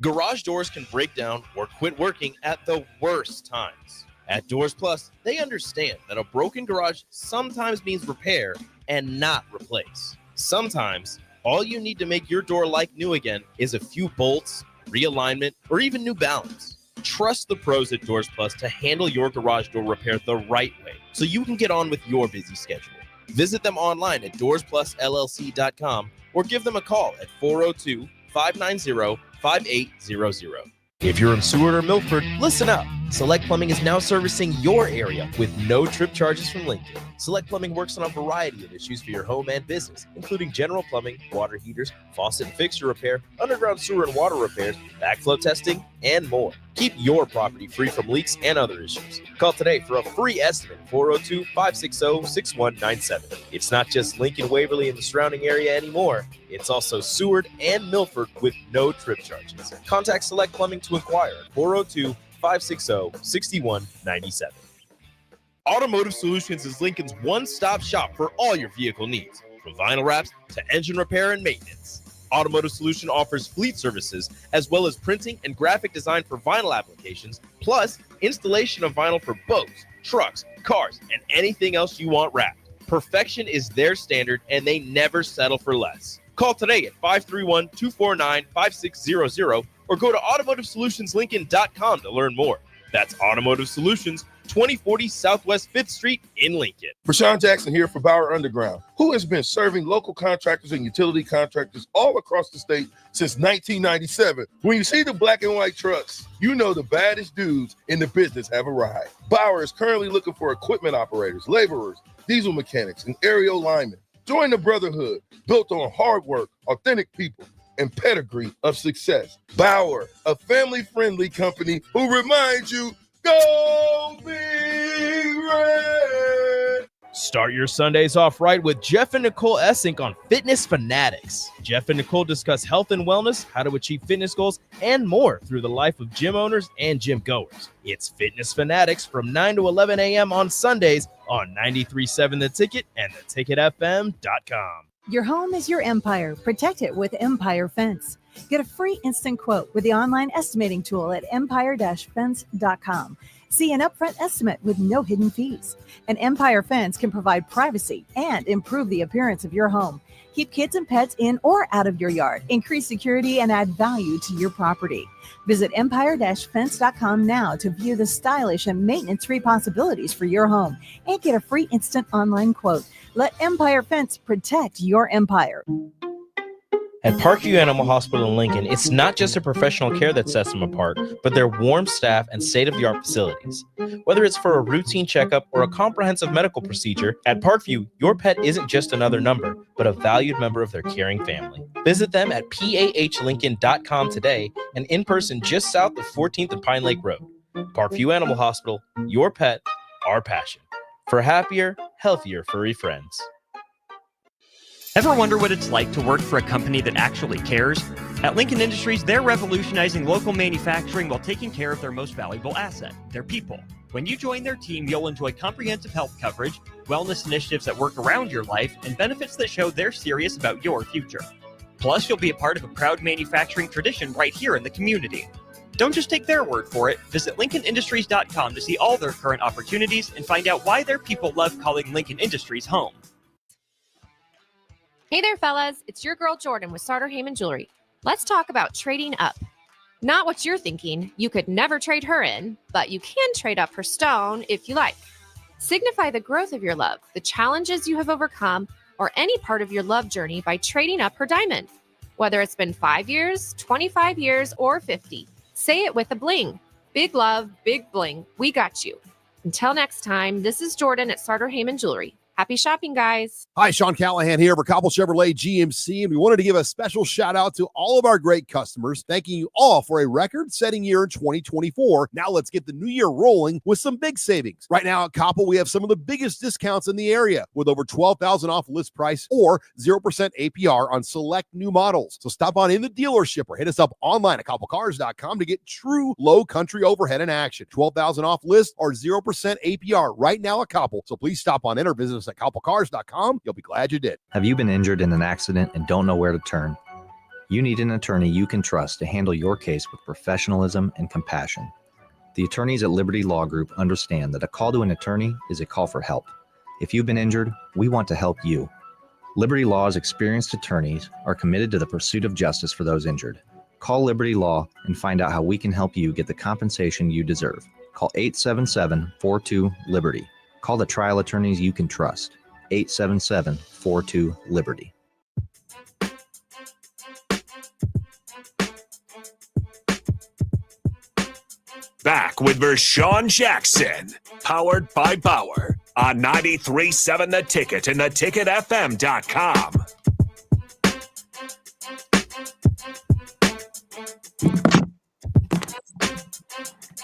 Garage doors can break down or quit working at the worst times. At Doors Plus, they understand that a broken garage sometimes means repair and not replace. Sometimes, all you need to make your door like new again is a few bolts, realignment, or even new balance. Trust the pros at Doors Plus to handle your garage door repair the right way so you can get on with your busy schedule. Visit them online at DoorsPlusLLC.com or give them a call at 402-590-5800. If you're in Seward or Milford, listen up. Select Plumbing is now servicing your area with no trip charges from Lincoln. Select Plumbing works on a variety of issues for your home and business, including general plumbing, water heaters, faucet and fixture repair, underground sewer and water repairs, backflow testing, and more. Keep your property free from leaks and other issues. Call today for a free estimate, 402-560-6197. It's not just Lincoln, Waverly, and the surrounding area anymore. It's also Seward and Milford with no trip charges. Contact Select Plumbing to inquire at 402-560-6197. Automotive Solutions is Lincoln's one-stop shop for all your vehicle needs. From vinyl wraps to engine repair and maintenance, Automotive Solution offers fleet services as well as printing and graphic design for vinyl applications, plus installation of vinyl for boats, trucks, cars, and anything else you want wrapped. Perfection is their standard, and they never settle for less. Call today at 531-249-5600 or go to automotivesolutionslincoln.com to learn more. That's Automotive Solutions, 2040 Southwest 5th Street in Lincoln. Rashawn Jackson here for Bauer Underground, who has been serving local contractors and utility contractors all across the state since 1997. When you see the black and white trucks, you know the baddest dudes in the business have arrived. Bauer is currently looking for equipment operators, laborers, diesel mechanics, and aerial linemen. Join the brotherhood built on hard work, authentic people, and pedigree of success. Bauer, a family-friendly company who reminds you, go Big Red! Start your Sundays off right with Jeff and Nicole Essink on Fitness Fanatics. Jeff and Nicole discuss health and wellness, how to achieve fitness goals, and more through the life of gym owners and gym goers. It's Fitness Fanatics from 9 to 11 a.m. on Sundays on 93.7 The Ticket and theticketfm.com. Your home is your empire. Protect it with Empire Fence. Get a free instant quote with the online estimating tool at empire-fence.com. See an upfront estimate with no hidden fees. An Empire Fence can provide privacy and improve the appearance of your home. Keep kids and pets in or out of your yard. Increase security and add value to your property. Visit empire-fence.com now to view the stylish and maintenance-free possibilities for your home and get a free instant online quote. Let Empire Fence protect your empire. At Parkview Animal Hospital in Lincoln, it's not just a professional care that sets them apart, but their warm staff and state-of-the-art facilities. Whether it's for a routine checkup or a comprehensive medical procedure, at Parkview, your pet isn't just another number, but a valued member of their caring family. Visit them at pahlincoln.com today and in person just south of 14th and Pine Lake Road. Parkview Animal Hospital, your pet, our passion. For happier, healthier furry friends. Ever wonder what it's like to work for a company that actually cares? At Lincoln Industries, they're revolutionizing local manufacturing while taking care of their most valuable asset, their people. When you join their team, you'll enjoy comprehensive health coverage, wellness initiatives that work around your life, and benefits that show they're serious about your future. Plus, you'll be a part of a proud manufacturing tradition right here in the community. Don't just take their word for it. Visit LincolnIndustries.com to see all their current opportunities and find out why their people love calling Lincoln Industries home. Hey there, fellas. It's your girl Jordan with Sartor Heyman Jewelry. Let's talk about trading up. Not what you're thinking. You could never trade her in, but you can trade up her stone if you like. Signify the growth of your love, the challenges you have overcome, or any part of your love journey by trading up her diamond. Whether it's been 5 years, 25 years, or 50, say it with a bling. Big love, big bling. We got you. Until next time, this is Jordan at Sartor Heyman Jewelry. Happy shopping, guys. Hi, Sean Callahan here for Cobble Chevrolet GMC, and we wanted to give a special shout out to all of our great customers, thanking you all for a record-setting year in 2024. Now let's get the new year rolling with some big savings. Right now at Cobble, we have some of the biggest discounts in the area with over $12,000 off list price or 0% APR on select new models. So stop on in the dealership or hit us up online at cobblecars.com to get true low country overhead in action. $12,000 off list or 0% APR right now at Cobble. So please stop on in or visit us at cobblecars.com. You'll be glad you did. Have you been injured in an accident and don't know where to turn? You need an attorney you can trust to handle your case with professionalism and compassion. The attorneys at Liberty Law Group understand that a call to an attorney is a call for help. If you've been injured, we want to help you. Liberty Law's experienced attorneys are committed to the pursuit of justice for those injured. Call Liberty Law and find out how we can help you get the compensation you deserve. Call 877-42-LIBERTY. Call the trial attorneys you can trust. 877-42-LIBERTY. Back with Vershawn Jackson, powered by Bauer on 93.7 The Ticket and theticketfm.com.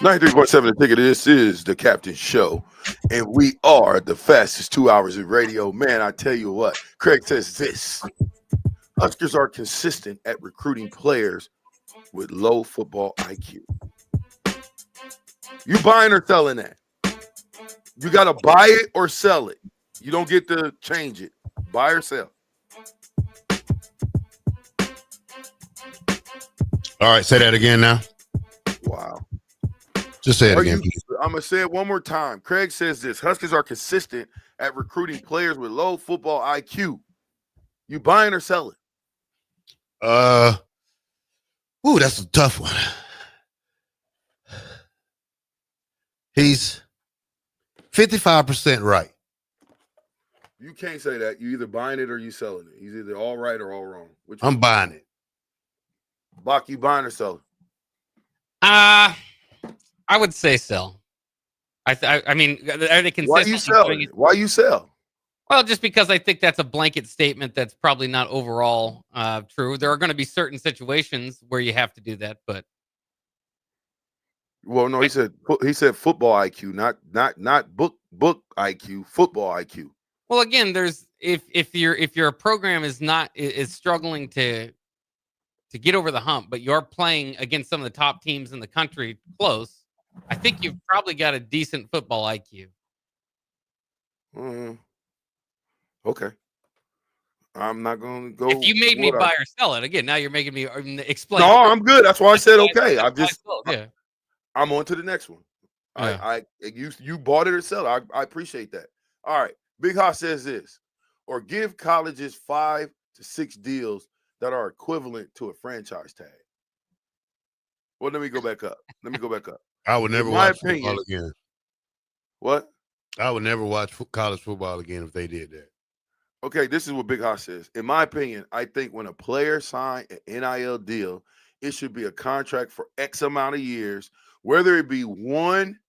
.7 The Ticket. This is the Captain Show, and we are the fastest 2 hours of radio. Man, I tell you what, Craig says this: Huskers are consistent at recruiting players with low football IQ. You buying or selling that? You got to buy it or sell it. You don't get to change it. Buy or sell. All right, say that again now. Wow. Just say it again, please. I'm going to say it one more time. Craig says this: Huskers are consistent at recruiting players with low football IQ. You buying or selling? Ooh, that's a tough one. He's 55% right. You can't say that. You either buying it or you selling it. He's either all right or all wrong. I'm buying it. Bach, you buying or selling? I would say sell. I mean, are they consistent? Why you sell? Why you sell? Well, just because I think that's a blanket statement that's probably not overall true. There are going to be certain situations where you have to do that, but well, no, he said football IQ, not book IQ, football IQ. Well, again, there's if your program is struggling to get over the hump, but you're playing against some of the top teams in the country close, I think you've probably got a decent football IQ. Okay. I'm not going to go. If you made me buy or sell it, again, now you're making me explain. No, I'm good. That's why I said okay. Yeah. I'm on to the next one. Yeah. You bought it or sell it. I appreciate that. All right. Big Hoss says this, or give colleges 5 to 6 deals that are equivalent to a franchise tag. Well, let me go back up. I would never watch football again. What? I would never watch college football again if they did that. Okay, this is what Big Hoss says. In my opinion, I think when a player signs an NIL deal, it should be a contract for X amount of years, whether it be 1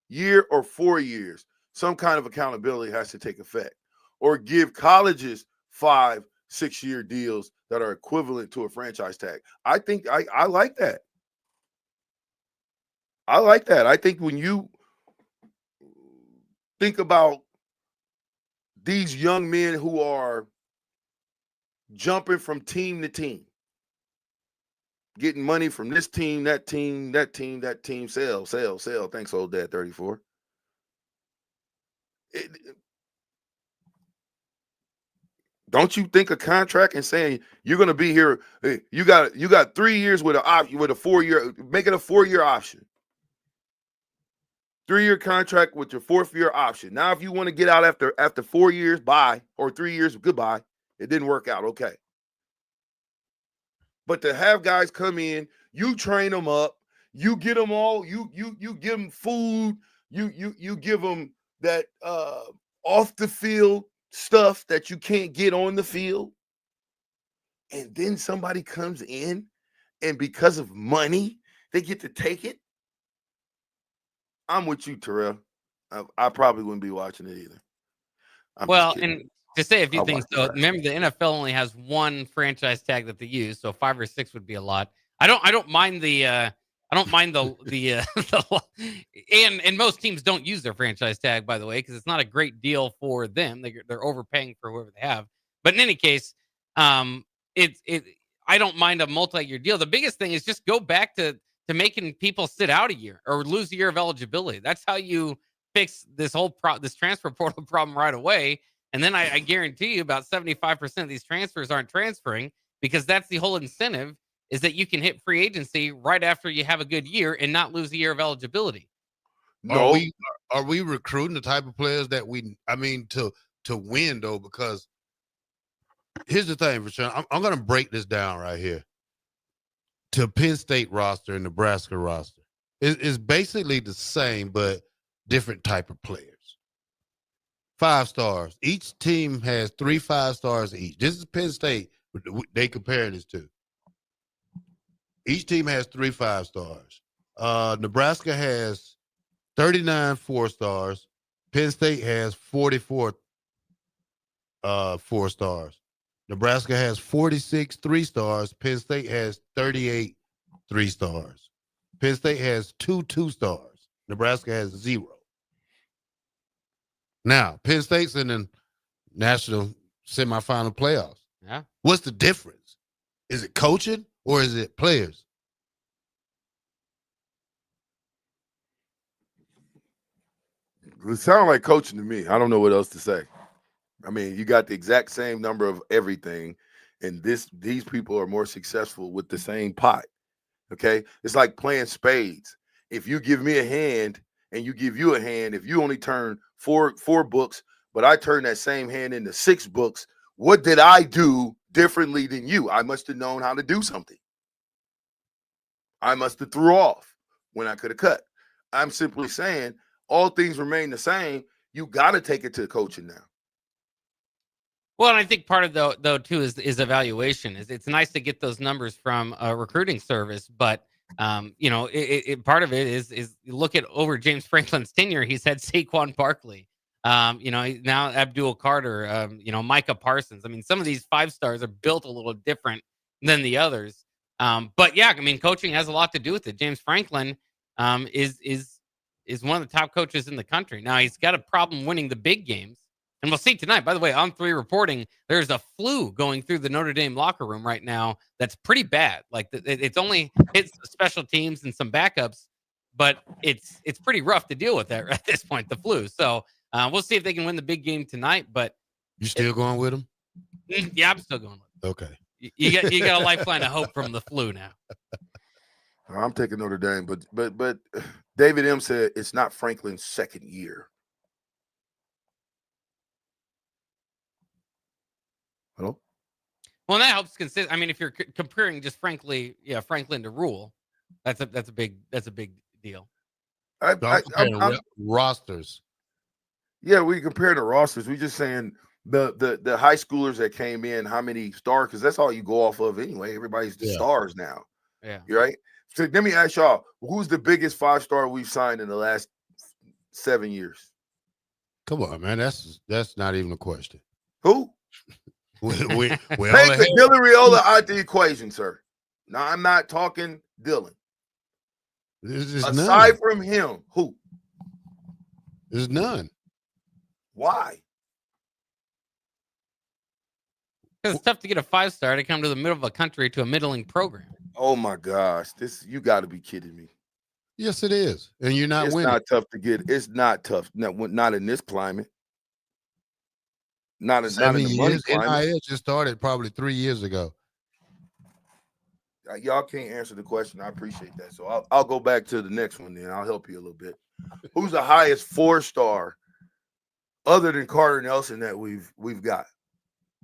year or 4 years. Some kind of accountability has to take effect, or give colleges 5, 6 year deals that are equivalent to a franchise tag. I think I like that. I like that. I think when you think about these young men who are jumping from team to team, getting money from this team, that team, sell. Thanks, old dad 34. Don't you think a contract and saying you're going to be here? You got 3 years with a 4 year, make it a 4 year option. 3 year contract with your 4th year option. Now, if you want to get out after 4 years, bye, or 3 years, goodbye. It didn't work out. Okay. But to have guys come in, you train them up, you get them all, you give them food, you give them that off the field stuff that you can't get on the field. And then somebody comes in and because of money, they get to take it. I'm with you, Terrell. I probably wouldn't be watching it either. Well, and to say a few things, though, remember the NFL only has 1 franchise tag that they use, so 5 or 6 would be a lot. I don't mind the and most teams don't use their franchise tag, by the way, because it's not a great deal for them. They're overpaying for whoever they have. But in any case, I don't mind a multi-year deal. The biggest thing is just go back to making people sit out a year or lose a year of eligibility. That's how you fix this whole this transfer portal problem right away. And then I guarantee you about 75% of these transfers aren't transferring, because that's the whole incentive, is that you can hit free agency right after you have a good year and not lose a year of eligibility. No. Are we recruiting the type of players that to win, though? Because here's the thing, for sure. I'm going to break this down right here. To Penn State roster and Nebraska roster is basically the same, but different type of players. 5 stars. Each team has 3 5 stars each. This is Penn State. They compare this to. Each team has 3 5 stars. Nebraska has 39 4 stars. Penn State has 44 4 stars. Nebraska has 46 3 stars. Penn State has 38 3 stars. Penn State has 2 2 stars. Nebraska has 0. Now, Penn State's in the national semifinal playoffs. Yeah. What's the difference? Is it coaching or is it players? It sounds like coaching to me. I don't know what else to say. I mean, you got the exact same number of everything. And these people are more successful with the same pot. Okay. It's like playing spades. If you give me a hand and you give you a hand, if you only turn four books, but I turn that same hand into 6 books, what did I do differently than you? I must have known how to do something. I must have threw off when I could have cut. I'm simply saying all things remain the same. You got to take it to coaching now. Well, and I think part of though too is evaluation. It's nice to get those numbers from a recruiting service, but part of it is look at over James Franklin's tenure. He's had Saquon Barkley, now Abdul Carter, Micah Parsons. I mean, some of these 5 stars are built a little different than the others. But yeah, I mean, coaching has a lot to do with it. James Franklin is one of the top coaches in the country. Now he's got a problem winning the big games. And we'll see tonight. By the way, on 3 reporting, there's a flu going through the Notre Dame locker room right now that's pretty bad. Like it's only hits the special teams and some backups, but it's pretty rough to deal with that at this point, the flu. So we'll see if they can win the big game tonight. But you still going with them? Yeah, I'm still going with them. Okay. You got a lifeline of hope from the flu now. I'm taking Notre Dame, but David M said it's not Franklin's second year. Hello? Well, that helps consider. I mean, if you're comparing just Franklin to Rule, that's a big deal. Rosters. Yeah, we compare the rosters. We just saying the high schoolers that came in, how many stars? Because that's all you go off of anyway. Everybody's the stars now. Yeah. You're right. So let me ask y'all, who's the biggest 5-star we've signed in the last 7 years? Come on, man. That's not even a question. Who? we Take the Dylan Raiola out the equation, sir. Now I'm not talking Dylan. Aside from him, who? There's none. Why? Because it's tough to get a 5-star to come to the middle of a country to a middling program. Oh my gosh, you got to be kidding me. Yes, it is, and you're not winning. It's not tough to get. It's not tough. Not in this climate. Not in the money climate. NIL just started probably 3 years ago. Y'all can't answer the question. I appreciate that. So I'll go back to the next one then. I'll help you a little bit. Who's the highest 4-star other than Carter Nelson that we've got?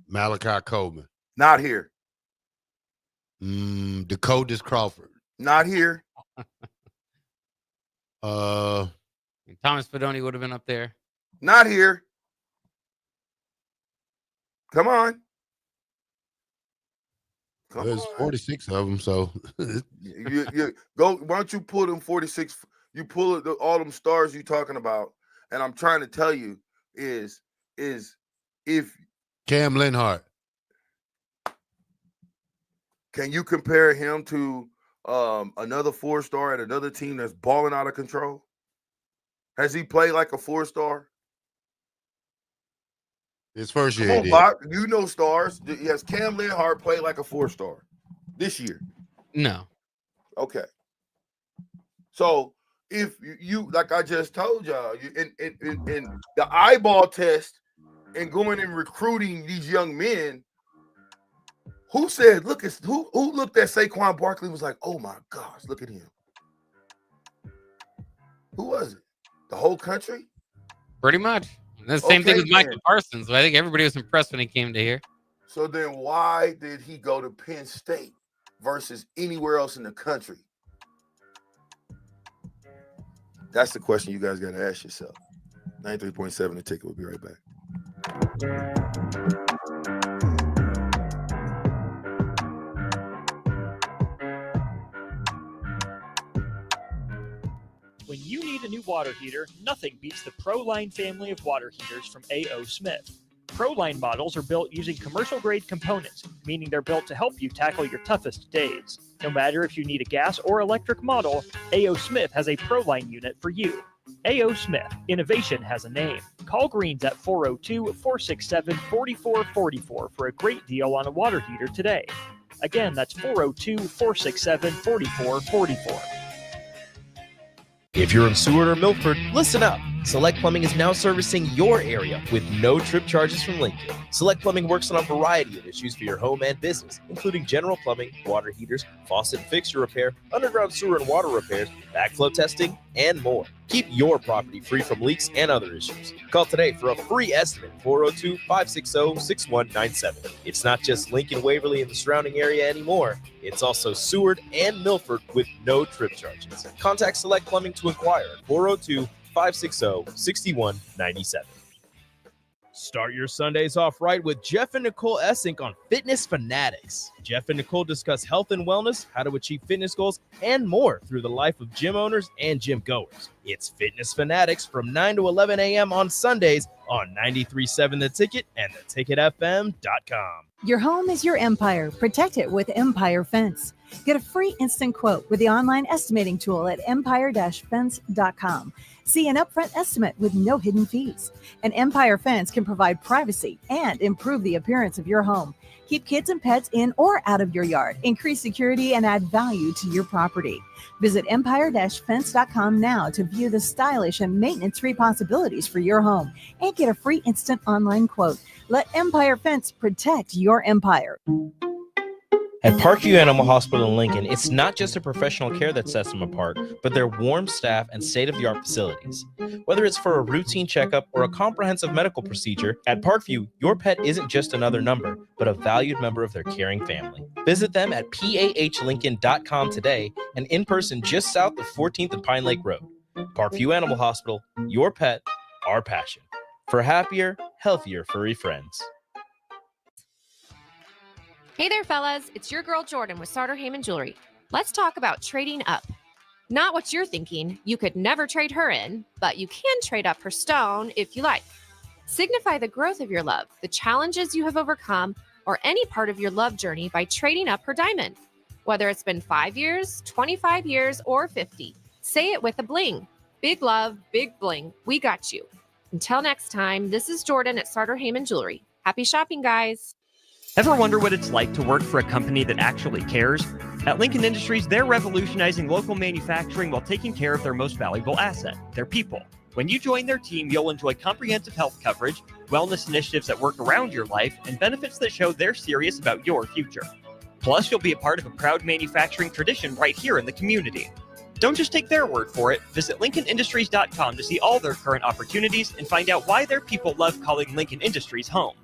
Malachi Coleman. Not here. Dakotas Crawford. Not here. Thomas Fedoni would have been up there. Not here. Come on. There's 46 of them, so you go. Why don't you pull them 46? You pull all them stars you talking about, and I'm trying to tell you is if Cam Linhart. Can you compare him to another 4-star at another team that's balling out of control? Has he played like a 4-star? His first year. Come on, Bob, you know stars. Has Cam Linhart played like a 4-star this year? No. Okay. So if you like I just told y'all, in the eyeball test and going and recruiting these young men, who said, look at who looked at Saquon Barkley and was like, oh my gosh, look at him. Who was it? The whole country? Pretty much. The same thing with Michael Parsons. I think everybody was impressed when he came to here. So then why did he go to Penn State versus anywhere else in the country? That's the question you guys got to ask yourself. 93.7 The Ticket. We'll be right back. When you need a new water heater, nothing beats the ProLine family of water heaters from A.O. Smith. ProLine models are built using commercial-grade components, meaning they're built to help you tackle your toughest days. No matter if you need a gas or electric model, A.O. Smith has a ProLine unit for you. A.O. Smith, innovation has a name. Call Greens at 402-467-4444 for a great deal on a water heater today. Again, that's 402-467-4444. If you're in Seward or Milford, listen up. Select Plumbing is now servicing your area with no trip charges from Lincoln. Select Plumbing works on a variety of issues for your home and business, including general plumbing, water heaters, faucet and fixture repair, underground sewer and water repairs, backflow testing, and more. Keep your property free from leaks and other issues. Call today for a free estimate, 402-560-6197. It's not just Lincoln, Waverly, and the surrounding area anymore. It's also Seward and Milford with no trip charges. Contact Select Plumbing to inquire at 402-560-6197. Start your Sundays off right with Jeff and Nicole Essink on Fitness Fanatics. Jeff and Nicole discuss health and wellness, how to achieve fitness goals, and more through the life of gym owners and gym goers. It's Fitness Fanatics from 9 to 11 a.m. on Sundays on 93.7 The Ticket and theticketfm.com. Your home is your empire. Protect it with Empire Fence. Get a free instant quote with the online estimating tool at empire-fence.com. See an upfront estimate with no hidden fees. An Empire Fence can provide privacy and improve the appearance of your home. Keep kids and pets in or out of your yard. Increase security and add value to your property. Visit empire-fence.com now to view the stylish and maintenance-free possibilities for your home and get a free instant online quote. Let Empire Fence protect your empire. At Parkview Animal Hospital in Lincoln, it's not just a professional care that sets them apart, but their warm staff and state-of-the-art facilities. Whether it's for a routine checkup or a comprehensive medical procedure, at Parkview, your pet isn't just another number, but a valued member of their caring family. Visit them at pahlincoln.com today and in person just south of 14th and Pine Lake Road. Parkview Animal Hospital, your pet, our passion. For happier, healthier furry friends. Hey there, fellas. It's your girl Jordan with Sartor Heyman Jewelry. Let's talk about trading up. Not what you're thinking. You could never trade her in, but you can trade up her stone if you like. Signify the growth of your love, the challenges you have overcome, or any part of your love journey by trading up her diamond. Whether it's been 5 years, 25 years, or 50, say it with a bling. Big love, big bling. We got you. Until next time, this is Jordan at Sartor Heyman Jewelry. Happy shopping, guys. Ever wonder what it's like to work for a company that actually cares? At Lincoln Industries, they're revolutionizing local manufacturing while taking care of their most valuable asset, their people. When you join their team, you'll enjoy comprehensive health coverage, wellness initiatives that work around your life, and benefits that show they're serious about your future. Plus, you'll be a part of a proud manufacturing tradition right here in the community. Don't just take their word for it. Visit LincolnIndustries.com to see all their current opportunities and find out why their people love calling Lincoln Industries home.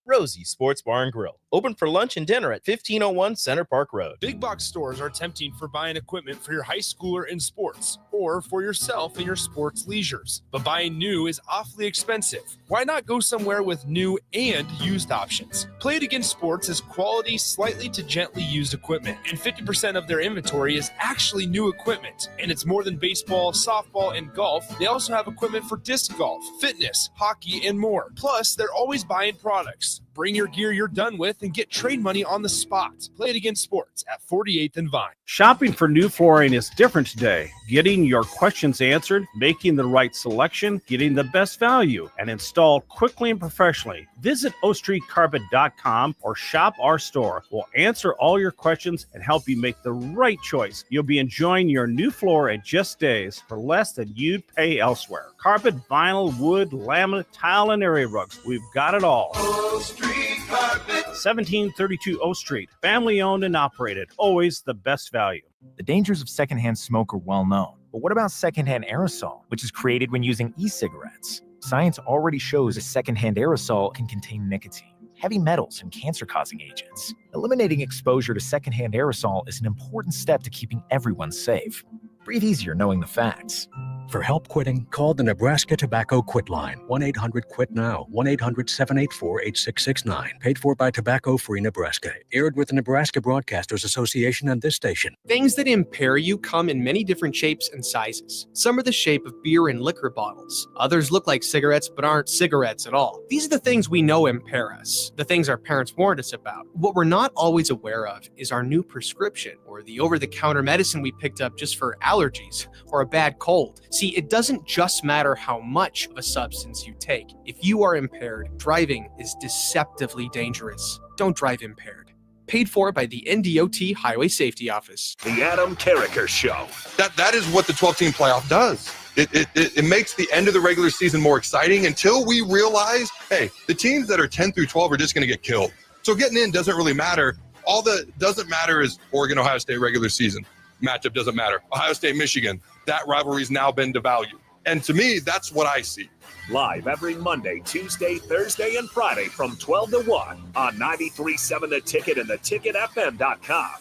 Rosie Sports Bar and Grill, open for lunch and dinner at 1501 Center Park Road. Big box stores are tempting for buying equipment for your high schooler in sports or for yourself in your sports leisures. But buying new is awfully expensive. Why not go somewhere with new and used options? Play It Again Sports is quality, slightly to gently used equipment, and 50% of their inventory is actually new equipment. And it's more than baseball, softball, and golf. They also have equipment for disc golf, fitness, hockey, and more. Plus, they're always buying products. Bring your gear you're done with and get trade money on the spot. Play It Again Sports at 48th and Vine. Shopping for new flooring is different today. Getting your questions answered, making the right selection, getting the best value, and installed quickly and professionally. Visit ostreetcarpet.com or shop our store. We'll answer all your questions and help you make the right choice. You'll be enjoying your new floor in just days for less than you'd pay elsewhere. Carpet, vinyl, wood, laminate, tile, and area rugs. We've got it all. O Street Carpet. 1732 O Street. Family owned and operated. Always the best value. The dangers of secondhand smoke are well known. But what about secondhand aerosol, which is created when using e-cigarettes? Science already shows a secondhand aerosol can contain nicotine, heavy metals, and cancer-causing agents. Eliminating exposure to secondhand aerosol is an important step to keeping everyone safe. Breathe easier knowing the facts. For help quitting, call the Nebraska Tobacco Quit Line, 1-800-QUIT-NOW, 1-800-784-8669. Paid for by Tobacco Free Nebraska. Aired with the Nebraska Broadcasters Association and this station. Things that impair you come in many different shapes and sizes. Some are the shape of beer and liquor bottles. Others look like cigarettes but aren't cigarettes at all. These are the things we know impair us, the things our parents warned us about. What we're not always aware of is our new prescription or the over-the-counter medicine we picked up just for allergies or a bad cold. See, it doesn't just matter how much of a substance you take. If you are impaired, driving is deceptively dangerous. Don't drive impaired. Paid for by the NDOT Highway Safety Office. The Adam Carricker Show. That is what the 12-team playoff does. It makes the end of the regular season more exciting until we realize, hey, the teams that are 10 through 12 are just going to get killed. So getting in doesn't really matter. All that doesn't matter is Oregon-Ohio State regular season. Matchup doesn't matter. Ohio State-Michigan, that rivalry's now been devalued. And to me, that's what I see. Live every Monday, Tuesday, Thursday, and Friday from 12 to 1 on 93.7 The Ticket and theticketfm.com.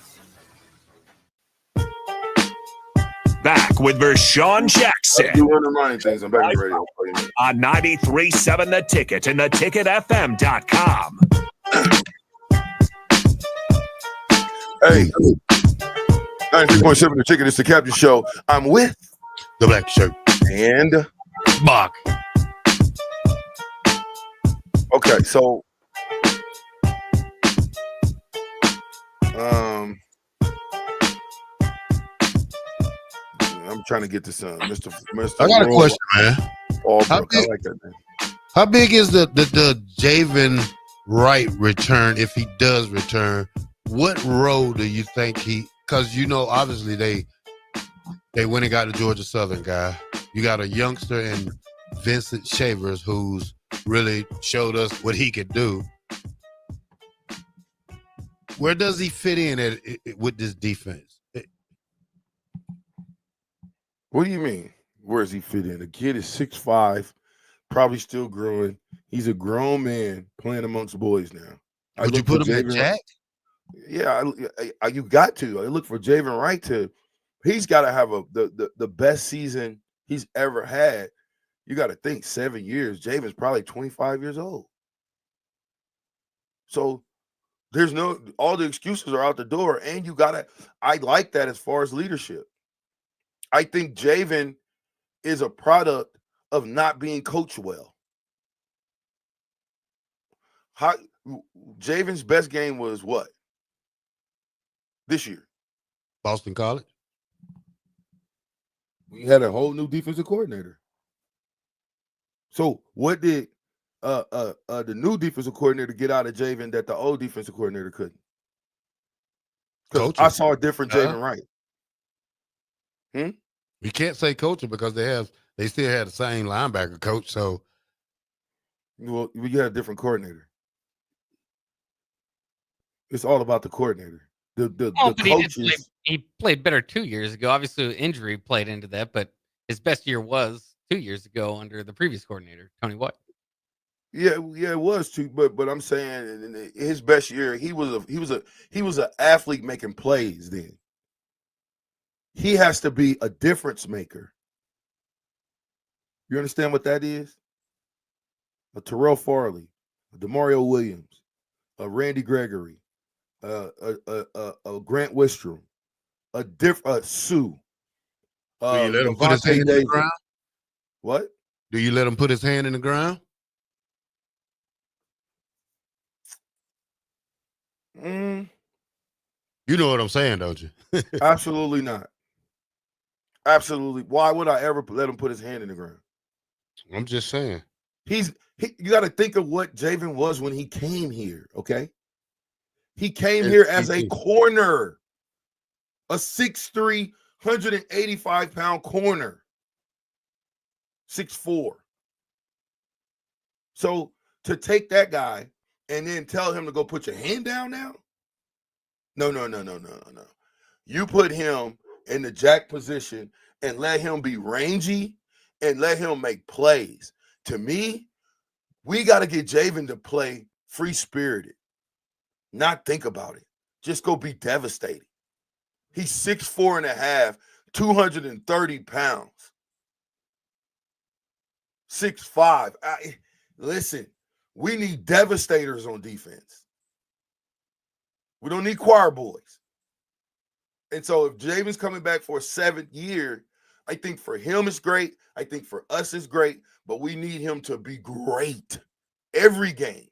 Back with Vershawn Jackson. You want to remind things. I'm back on the radio. On 93.7 The Ticket and theticketfm.com. Hey, 93.7 The Ticket. It's the Captain Show. I'm with the Black Shirt and Bach. Okay, so I'm trying to get to some Mr. I got a question, man. Albrook. I like that name. How big is the Javen Wright return if he does return? What role do you think because obviously they went and got the Georgia Southern guy. You got a youngster in Vincent Shavers who's really showed us what he could do. Where does he fit in with this defense? What do you mean? Where does he fit in? The kid is 6'5", probably still growing. He's a grown man playing amongst boys now. Would you put him at Jack? Yeah, you got to. I look for Javen Wright to. He's got to have the best season he's ever had. You got to think 7 years. Javen's probably 25 years old. So there's all the excuses are out the door, and you got to. I like that as far as leadership. I think Javen is a product of not being coached well. Javen's best game was what? This year. Boston College. We had a whole new defensive coordinator. So what did the new defensive coordinator get out of Javen that the old defensive coordinator couldn't? Because I saw a different Javen Wright. You can't say coaching because they still had the same linebacker coach. So, well, you had a different coordinator. It's all about the coordinator. The coaches. He played better 2 years ago. Obviously, injury played into that, but his best year was 2 years ago under the previous coordinator, Tony White. Yeah, it was too. But I'm saying in his best year, he was an athlete making plays. Then he has to be a difference maker. You understand what that is? A Terrell Farley, a DeMario Williams, a Randy Gregory, a Grant Wistrom, a Sue. Do you let him put his hand in the ground? What? Do you let him put his hand in the ground? You know what I'm saying, don't you? Absolutely not. Absolutely. Why would I ever let him put his hand in the ground? I'm just saying. You got to think of what Javen was when he came here, okay? He came here as a corner, a 6'3", 185-pound corner, 6'4". So to take that guy and then tell him to go put your hand down now? No. You put him in the jack position and let him be rangy and let him make plays. To me, we got to get Javen to play free-spirited, not think about it. Just go be devastating. He's 6'4.5", 230 pounds. 6'5". Listen, we need devastators on defense. We don't need choir boys. And so if Javen's coming back for a 7th year, I think for him it's great. I think for us it's great, but we need him to be great every game.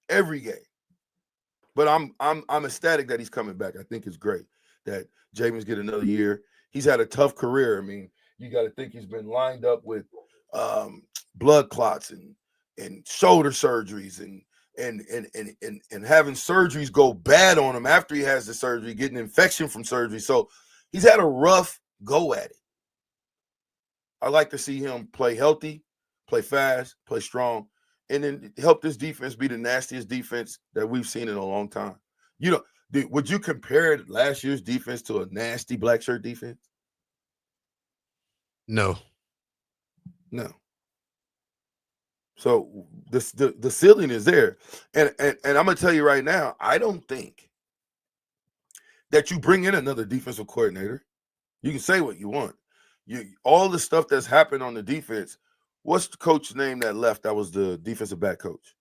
Every game. But I'm ecstatic that he's coming back. I think it's great that Javen's get another year. He's had a tough career. I mean, you got to think he's been lined up with blood clots and shoulder surgeries and having surgeries go bad on him after he has the surgery, getting infection from surgery. So he's had a rough go at it. I like to see him play healthy, play fast, play strong, and then help this defense be the nastiest defense that we've seen in a long time. You know, would you compare last year's defense to a nasty black shirt defense? No. So the ceiling is there, and I'm gonna tell you right now, I don't think that you bring in another defensive coordinator. You can say what you want. All the stuff that's happened on the defense. What's the coach's name that left? That was the defensive back coach.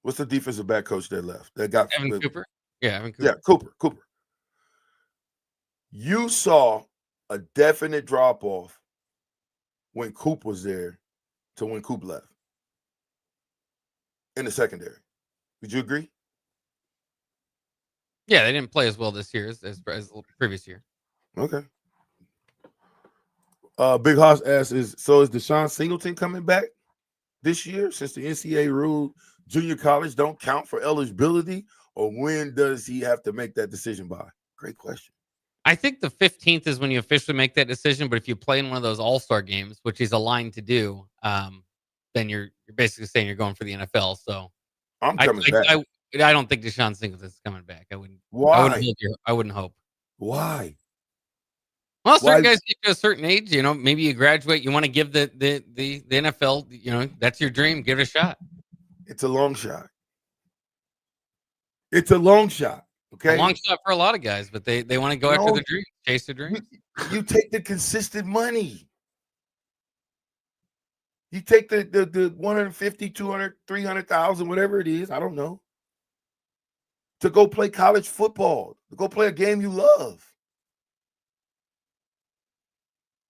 What's the defensive back coach that left? That got Evan Cooper. Yeah, Evan Cooper. Yeah, Cooper. You saw a definite drop off when Coop was there to when Coop left in the secondary. Would you agree? Yeah, they didn't play as well this year as the previous year. Okay. Big Hoss asks, is Deshaun Singleton coming back this year since the NCAA ruled junior college don't count for eligibility, or when does he have to make that decision by? Great question. I think the 15th is when you officially make that decision, but if you play in one of those all-star games, which he's aligned to do, then you're basically saying you're going for the NFL. So I'm coming back. I don't think Deshaun Singleton's coming back. I wouldn't. Why? I wouldn't hope. Why? Well, certain guys get to a certain age, maybe you graduate, you want to give the NFL, that's your dream, give it a shot. It's a long shot. It's a long shot. Okay. A long shot for a lot of guys, but they want to go after the dream, chase the dream. You take the consistent money. You take the 150, 200, 300,000, whatever it is, I don't know, to go play college football, to go play a game you love.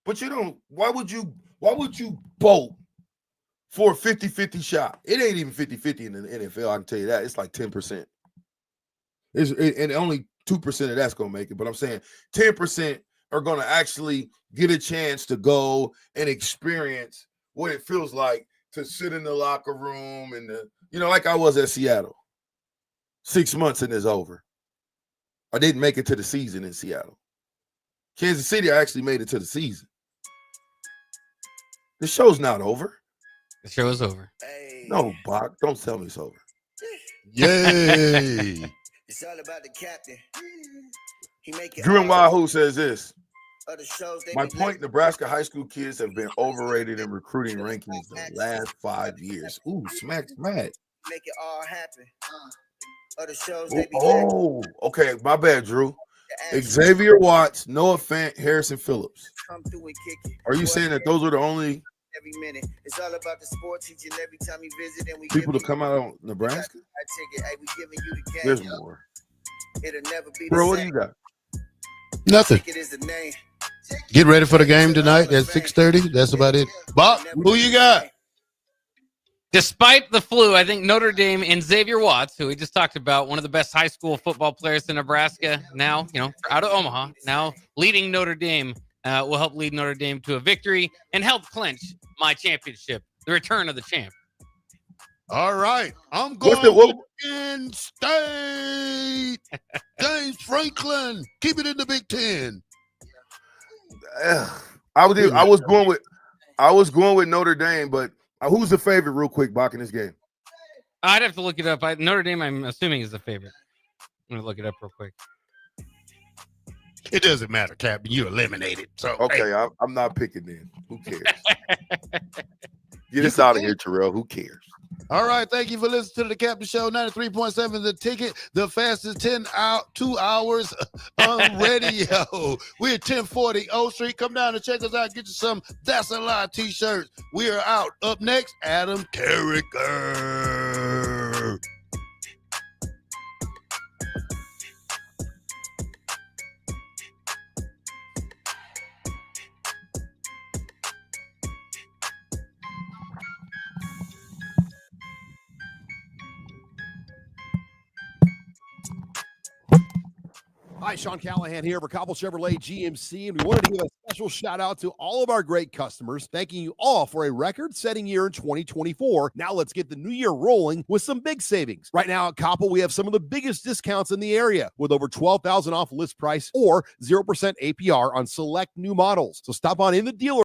But why would you bolt for a 50-50 shot? It ain't even 50-50 in the NFL, I can tell you that. It's like 10%. And only 2% of that's going to make it. But I'm saying 10% are going to actually get a chance to go and experience what it feels like to sit in the locker room and like I was at Seattle. 6 months and it's over. I didn't make it to the season in Seattle. Kansas City, I actually made it to the season. The show's not over. The show is over. No, Bach, don't tell me it's over. Yay. It's all about the captain. Drew and Wahoo says this. My point, Nebraska high school kids have been overrated in recruiting rankings the last 5 years. Ooh, smack. Make it all happen. Okay, my bad, Drew. Xavier Watts, Noah Fant, Harrison Phillips. Are you saying that those are the only every minute? It's all about the sports each and every time you visit, and we people to come out of Nebraska? There's more. It'll never be Bro, what do you got? Nothing. Get ready for the game tonight at 6:30. That's about it. Bob, who you got? Despite the flu, I think Notre Dame and Xavier Watts, who we just talked about, one of the best high school football players in Nebraska, now, out of Omaha, now leading Notre Dame, will help lead Notre Dame to a victory and help clinch my championship, the return of the champ. All right. I'm going with Penn State. James Franklin. Keep it in the Big Ten. I was going with Notre Dame, but who's the favorite real quick, Bach, in this game? I'd have to look it up. Notre Dame, I'm assuming, is the favorite. I'm going to look it up real quick. It doesn't matter, Captain. You eliminated. So okay, hey. I'm not picking then. Who cares? Get us out of here, Terrell. Who cares? All right, thank you for listening to the Captain Show. 93.7 The Ticket, the fastest 2 hours on radio. We're at 1040 O Street. Come down and check us out. Get you some That's a Lie t-shirts. We are out. Up next, Adam Carricker. Hi, Sean Callahan here for Cobble Chevrolet GMC, and we wanted to give a special special shout out to all of our great customers, thanking you all for a record-setting year in 2024. Now let's get the new year rolling with some big savings. Right now at Koppel, we have some of the biggest discounts in the area with over $12,000 off list price or 0% APR on select new models. So stop on in the dealer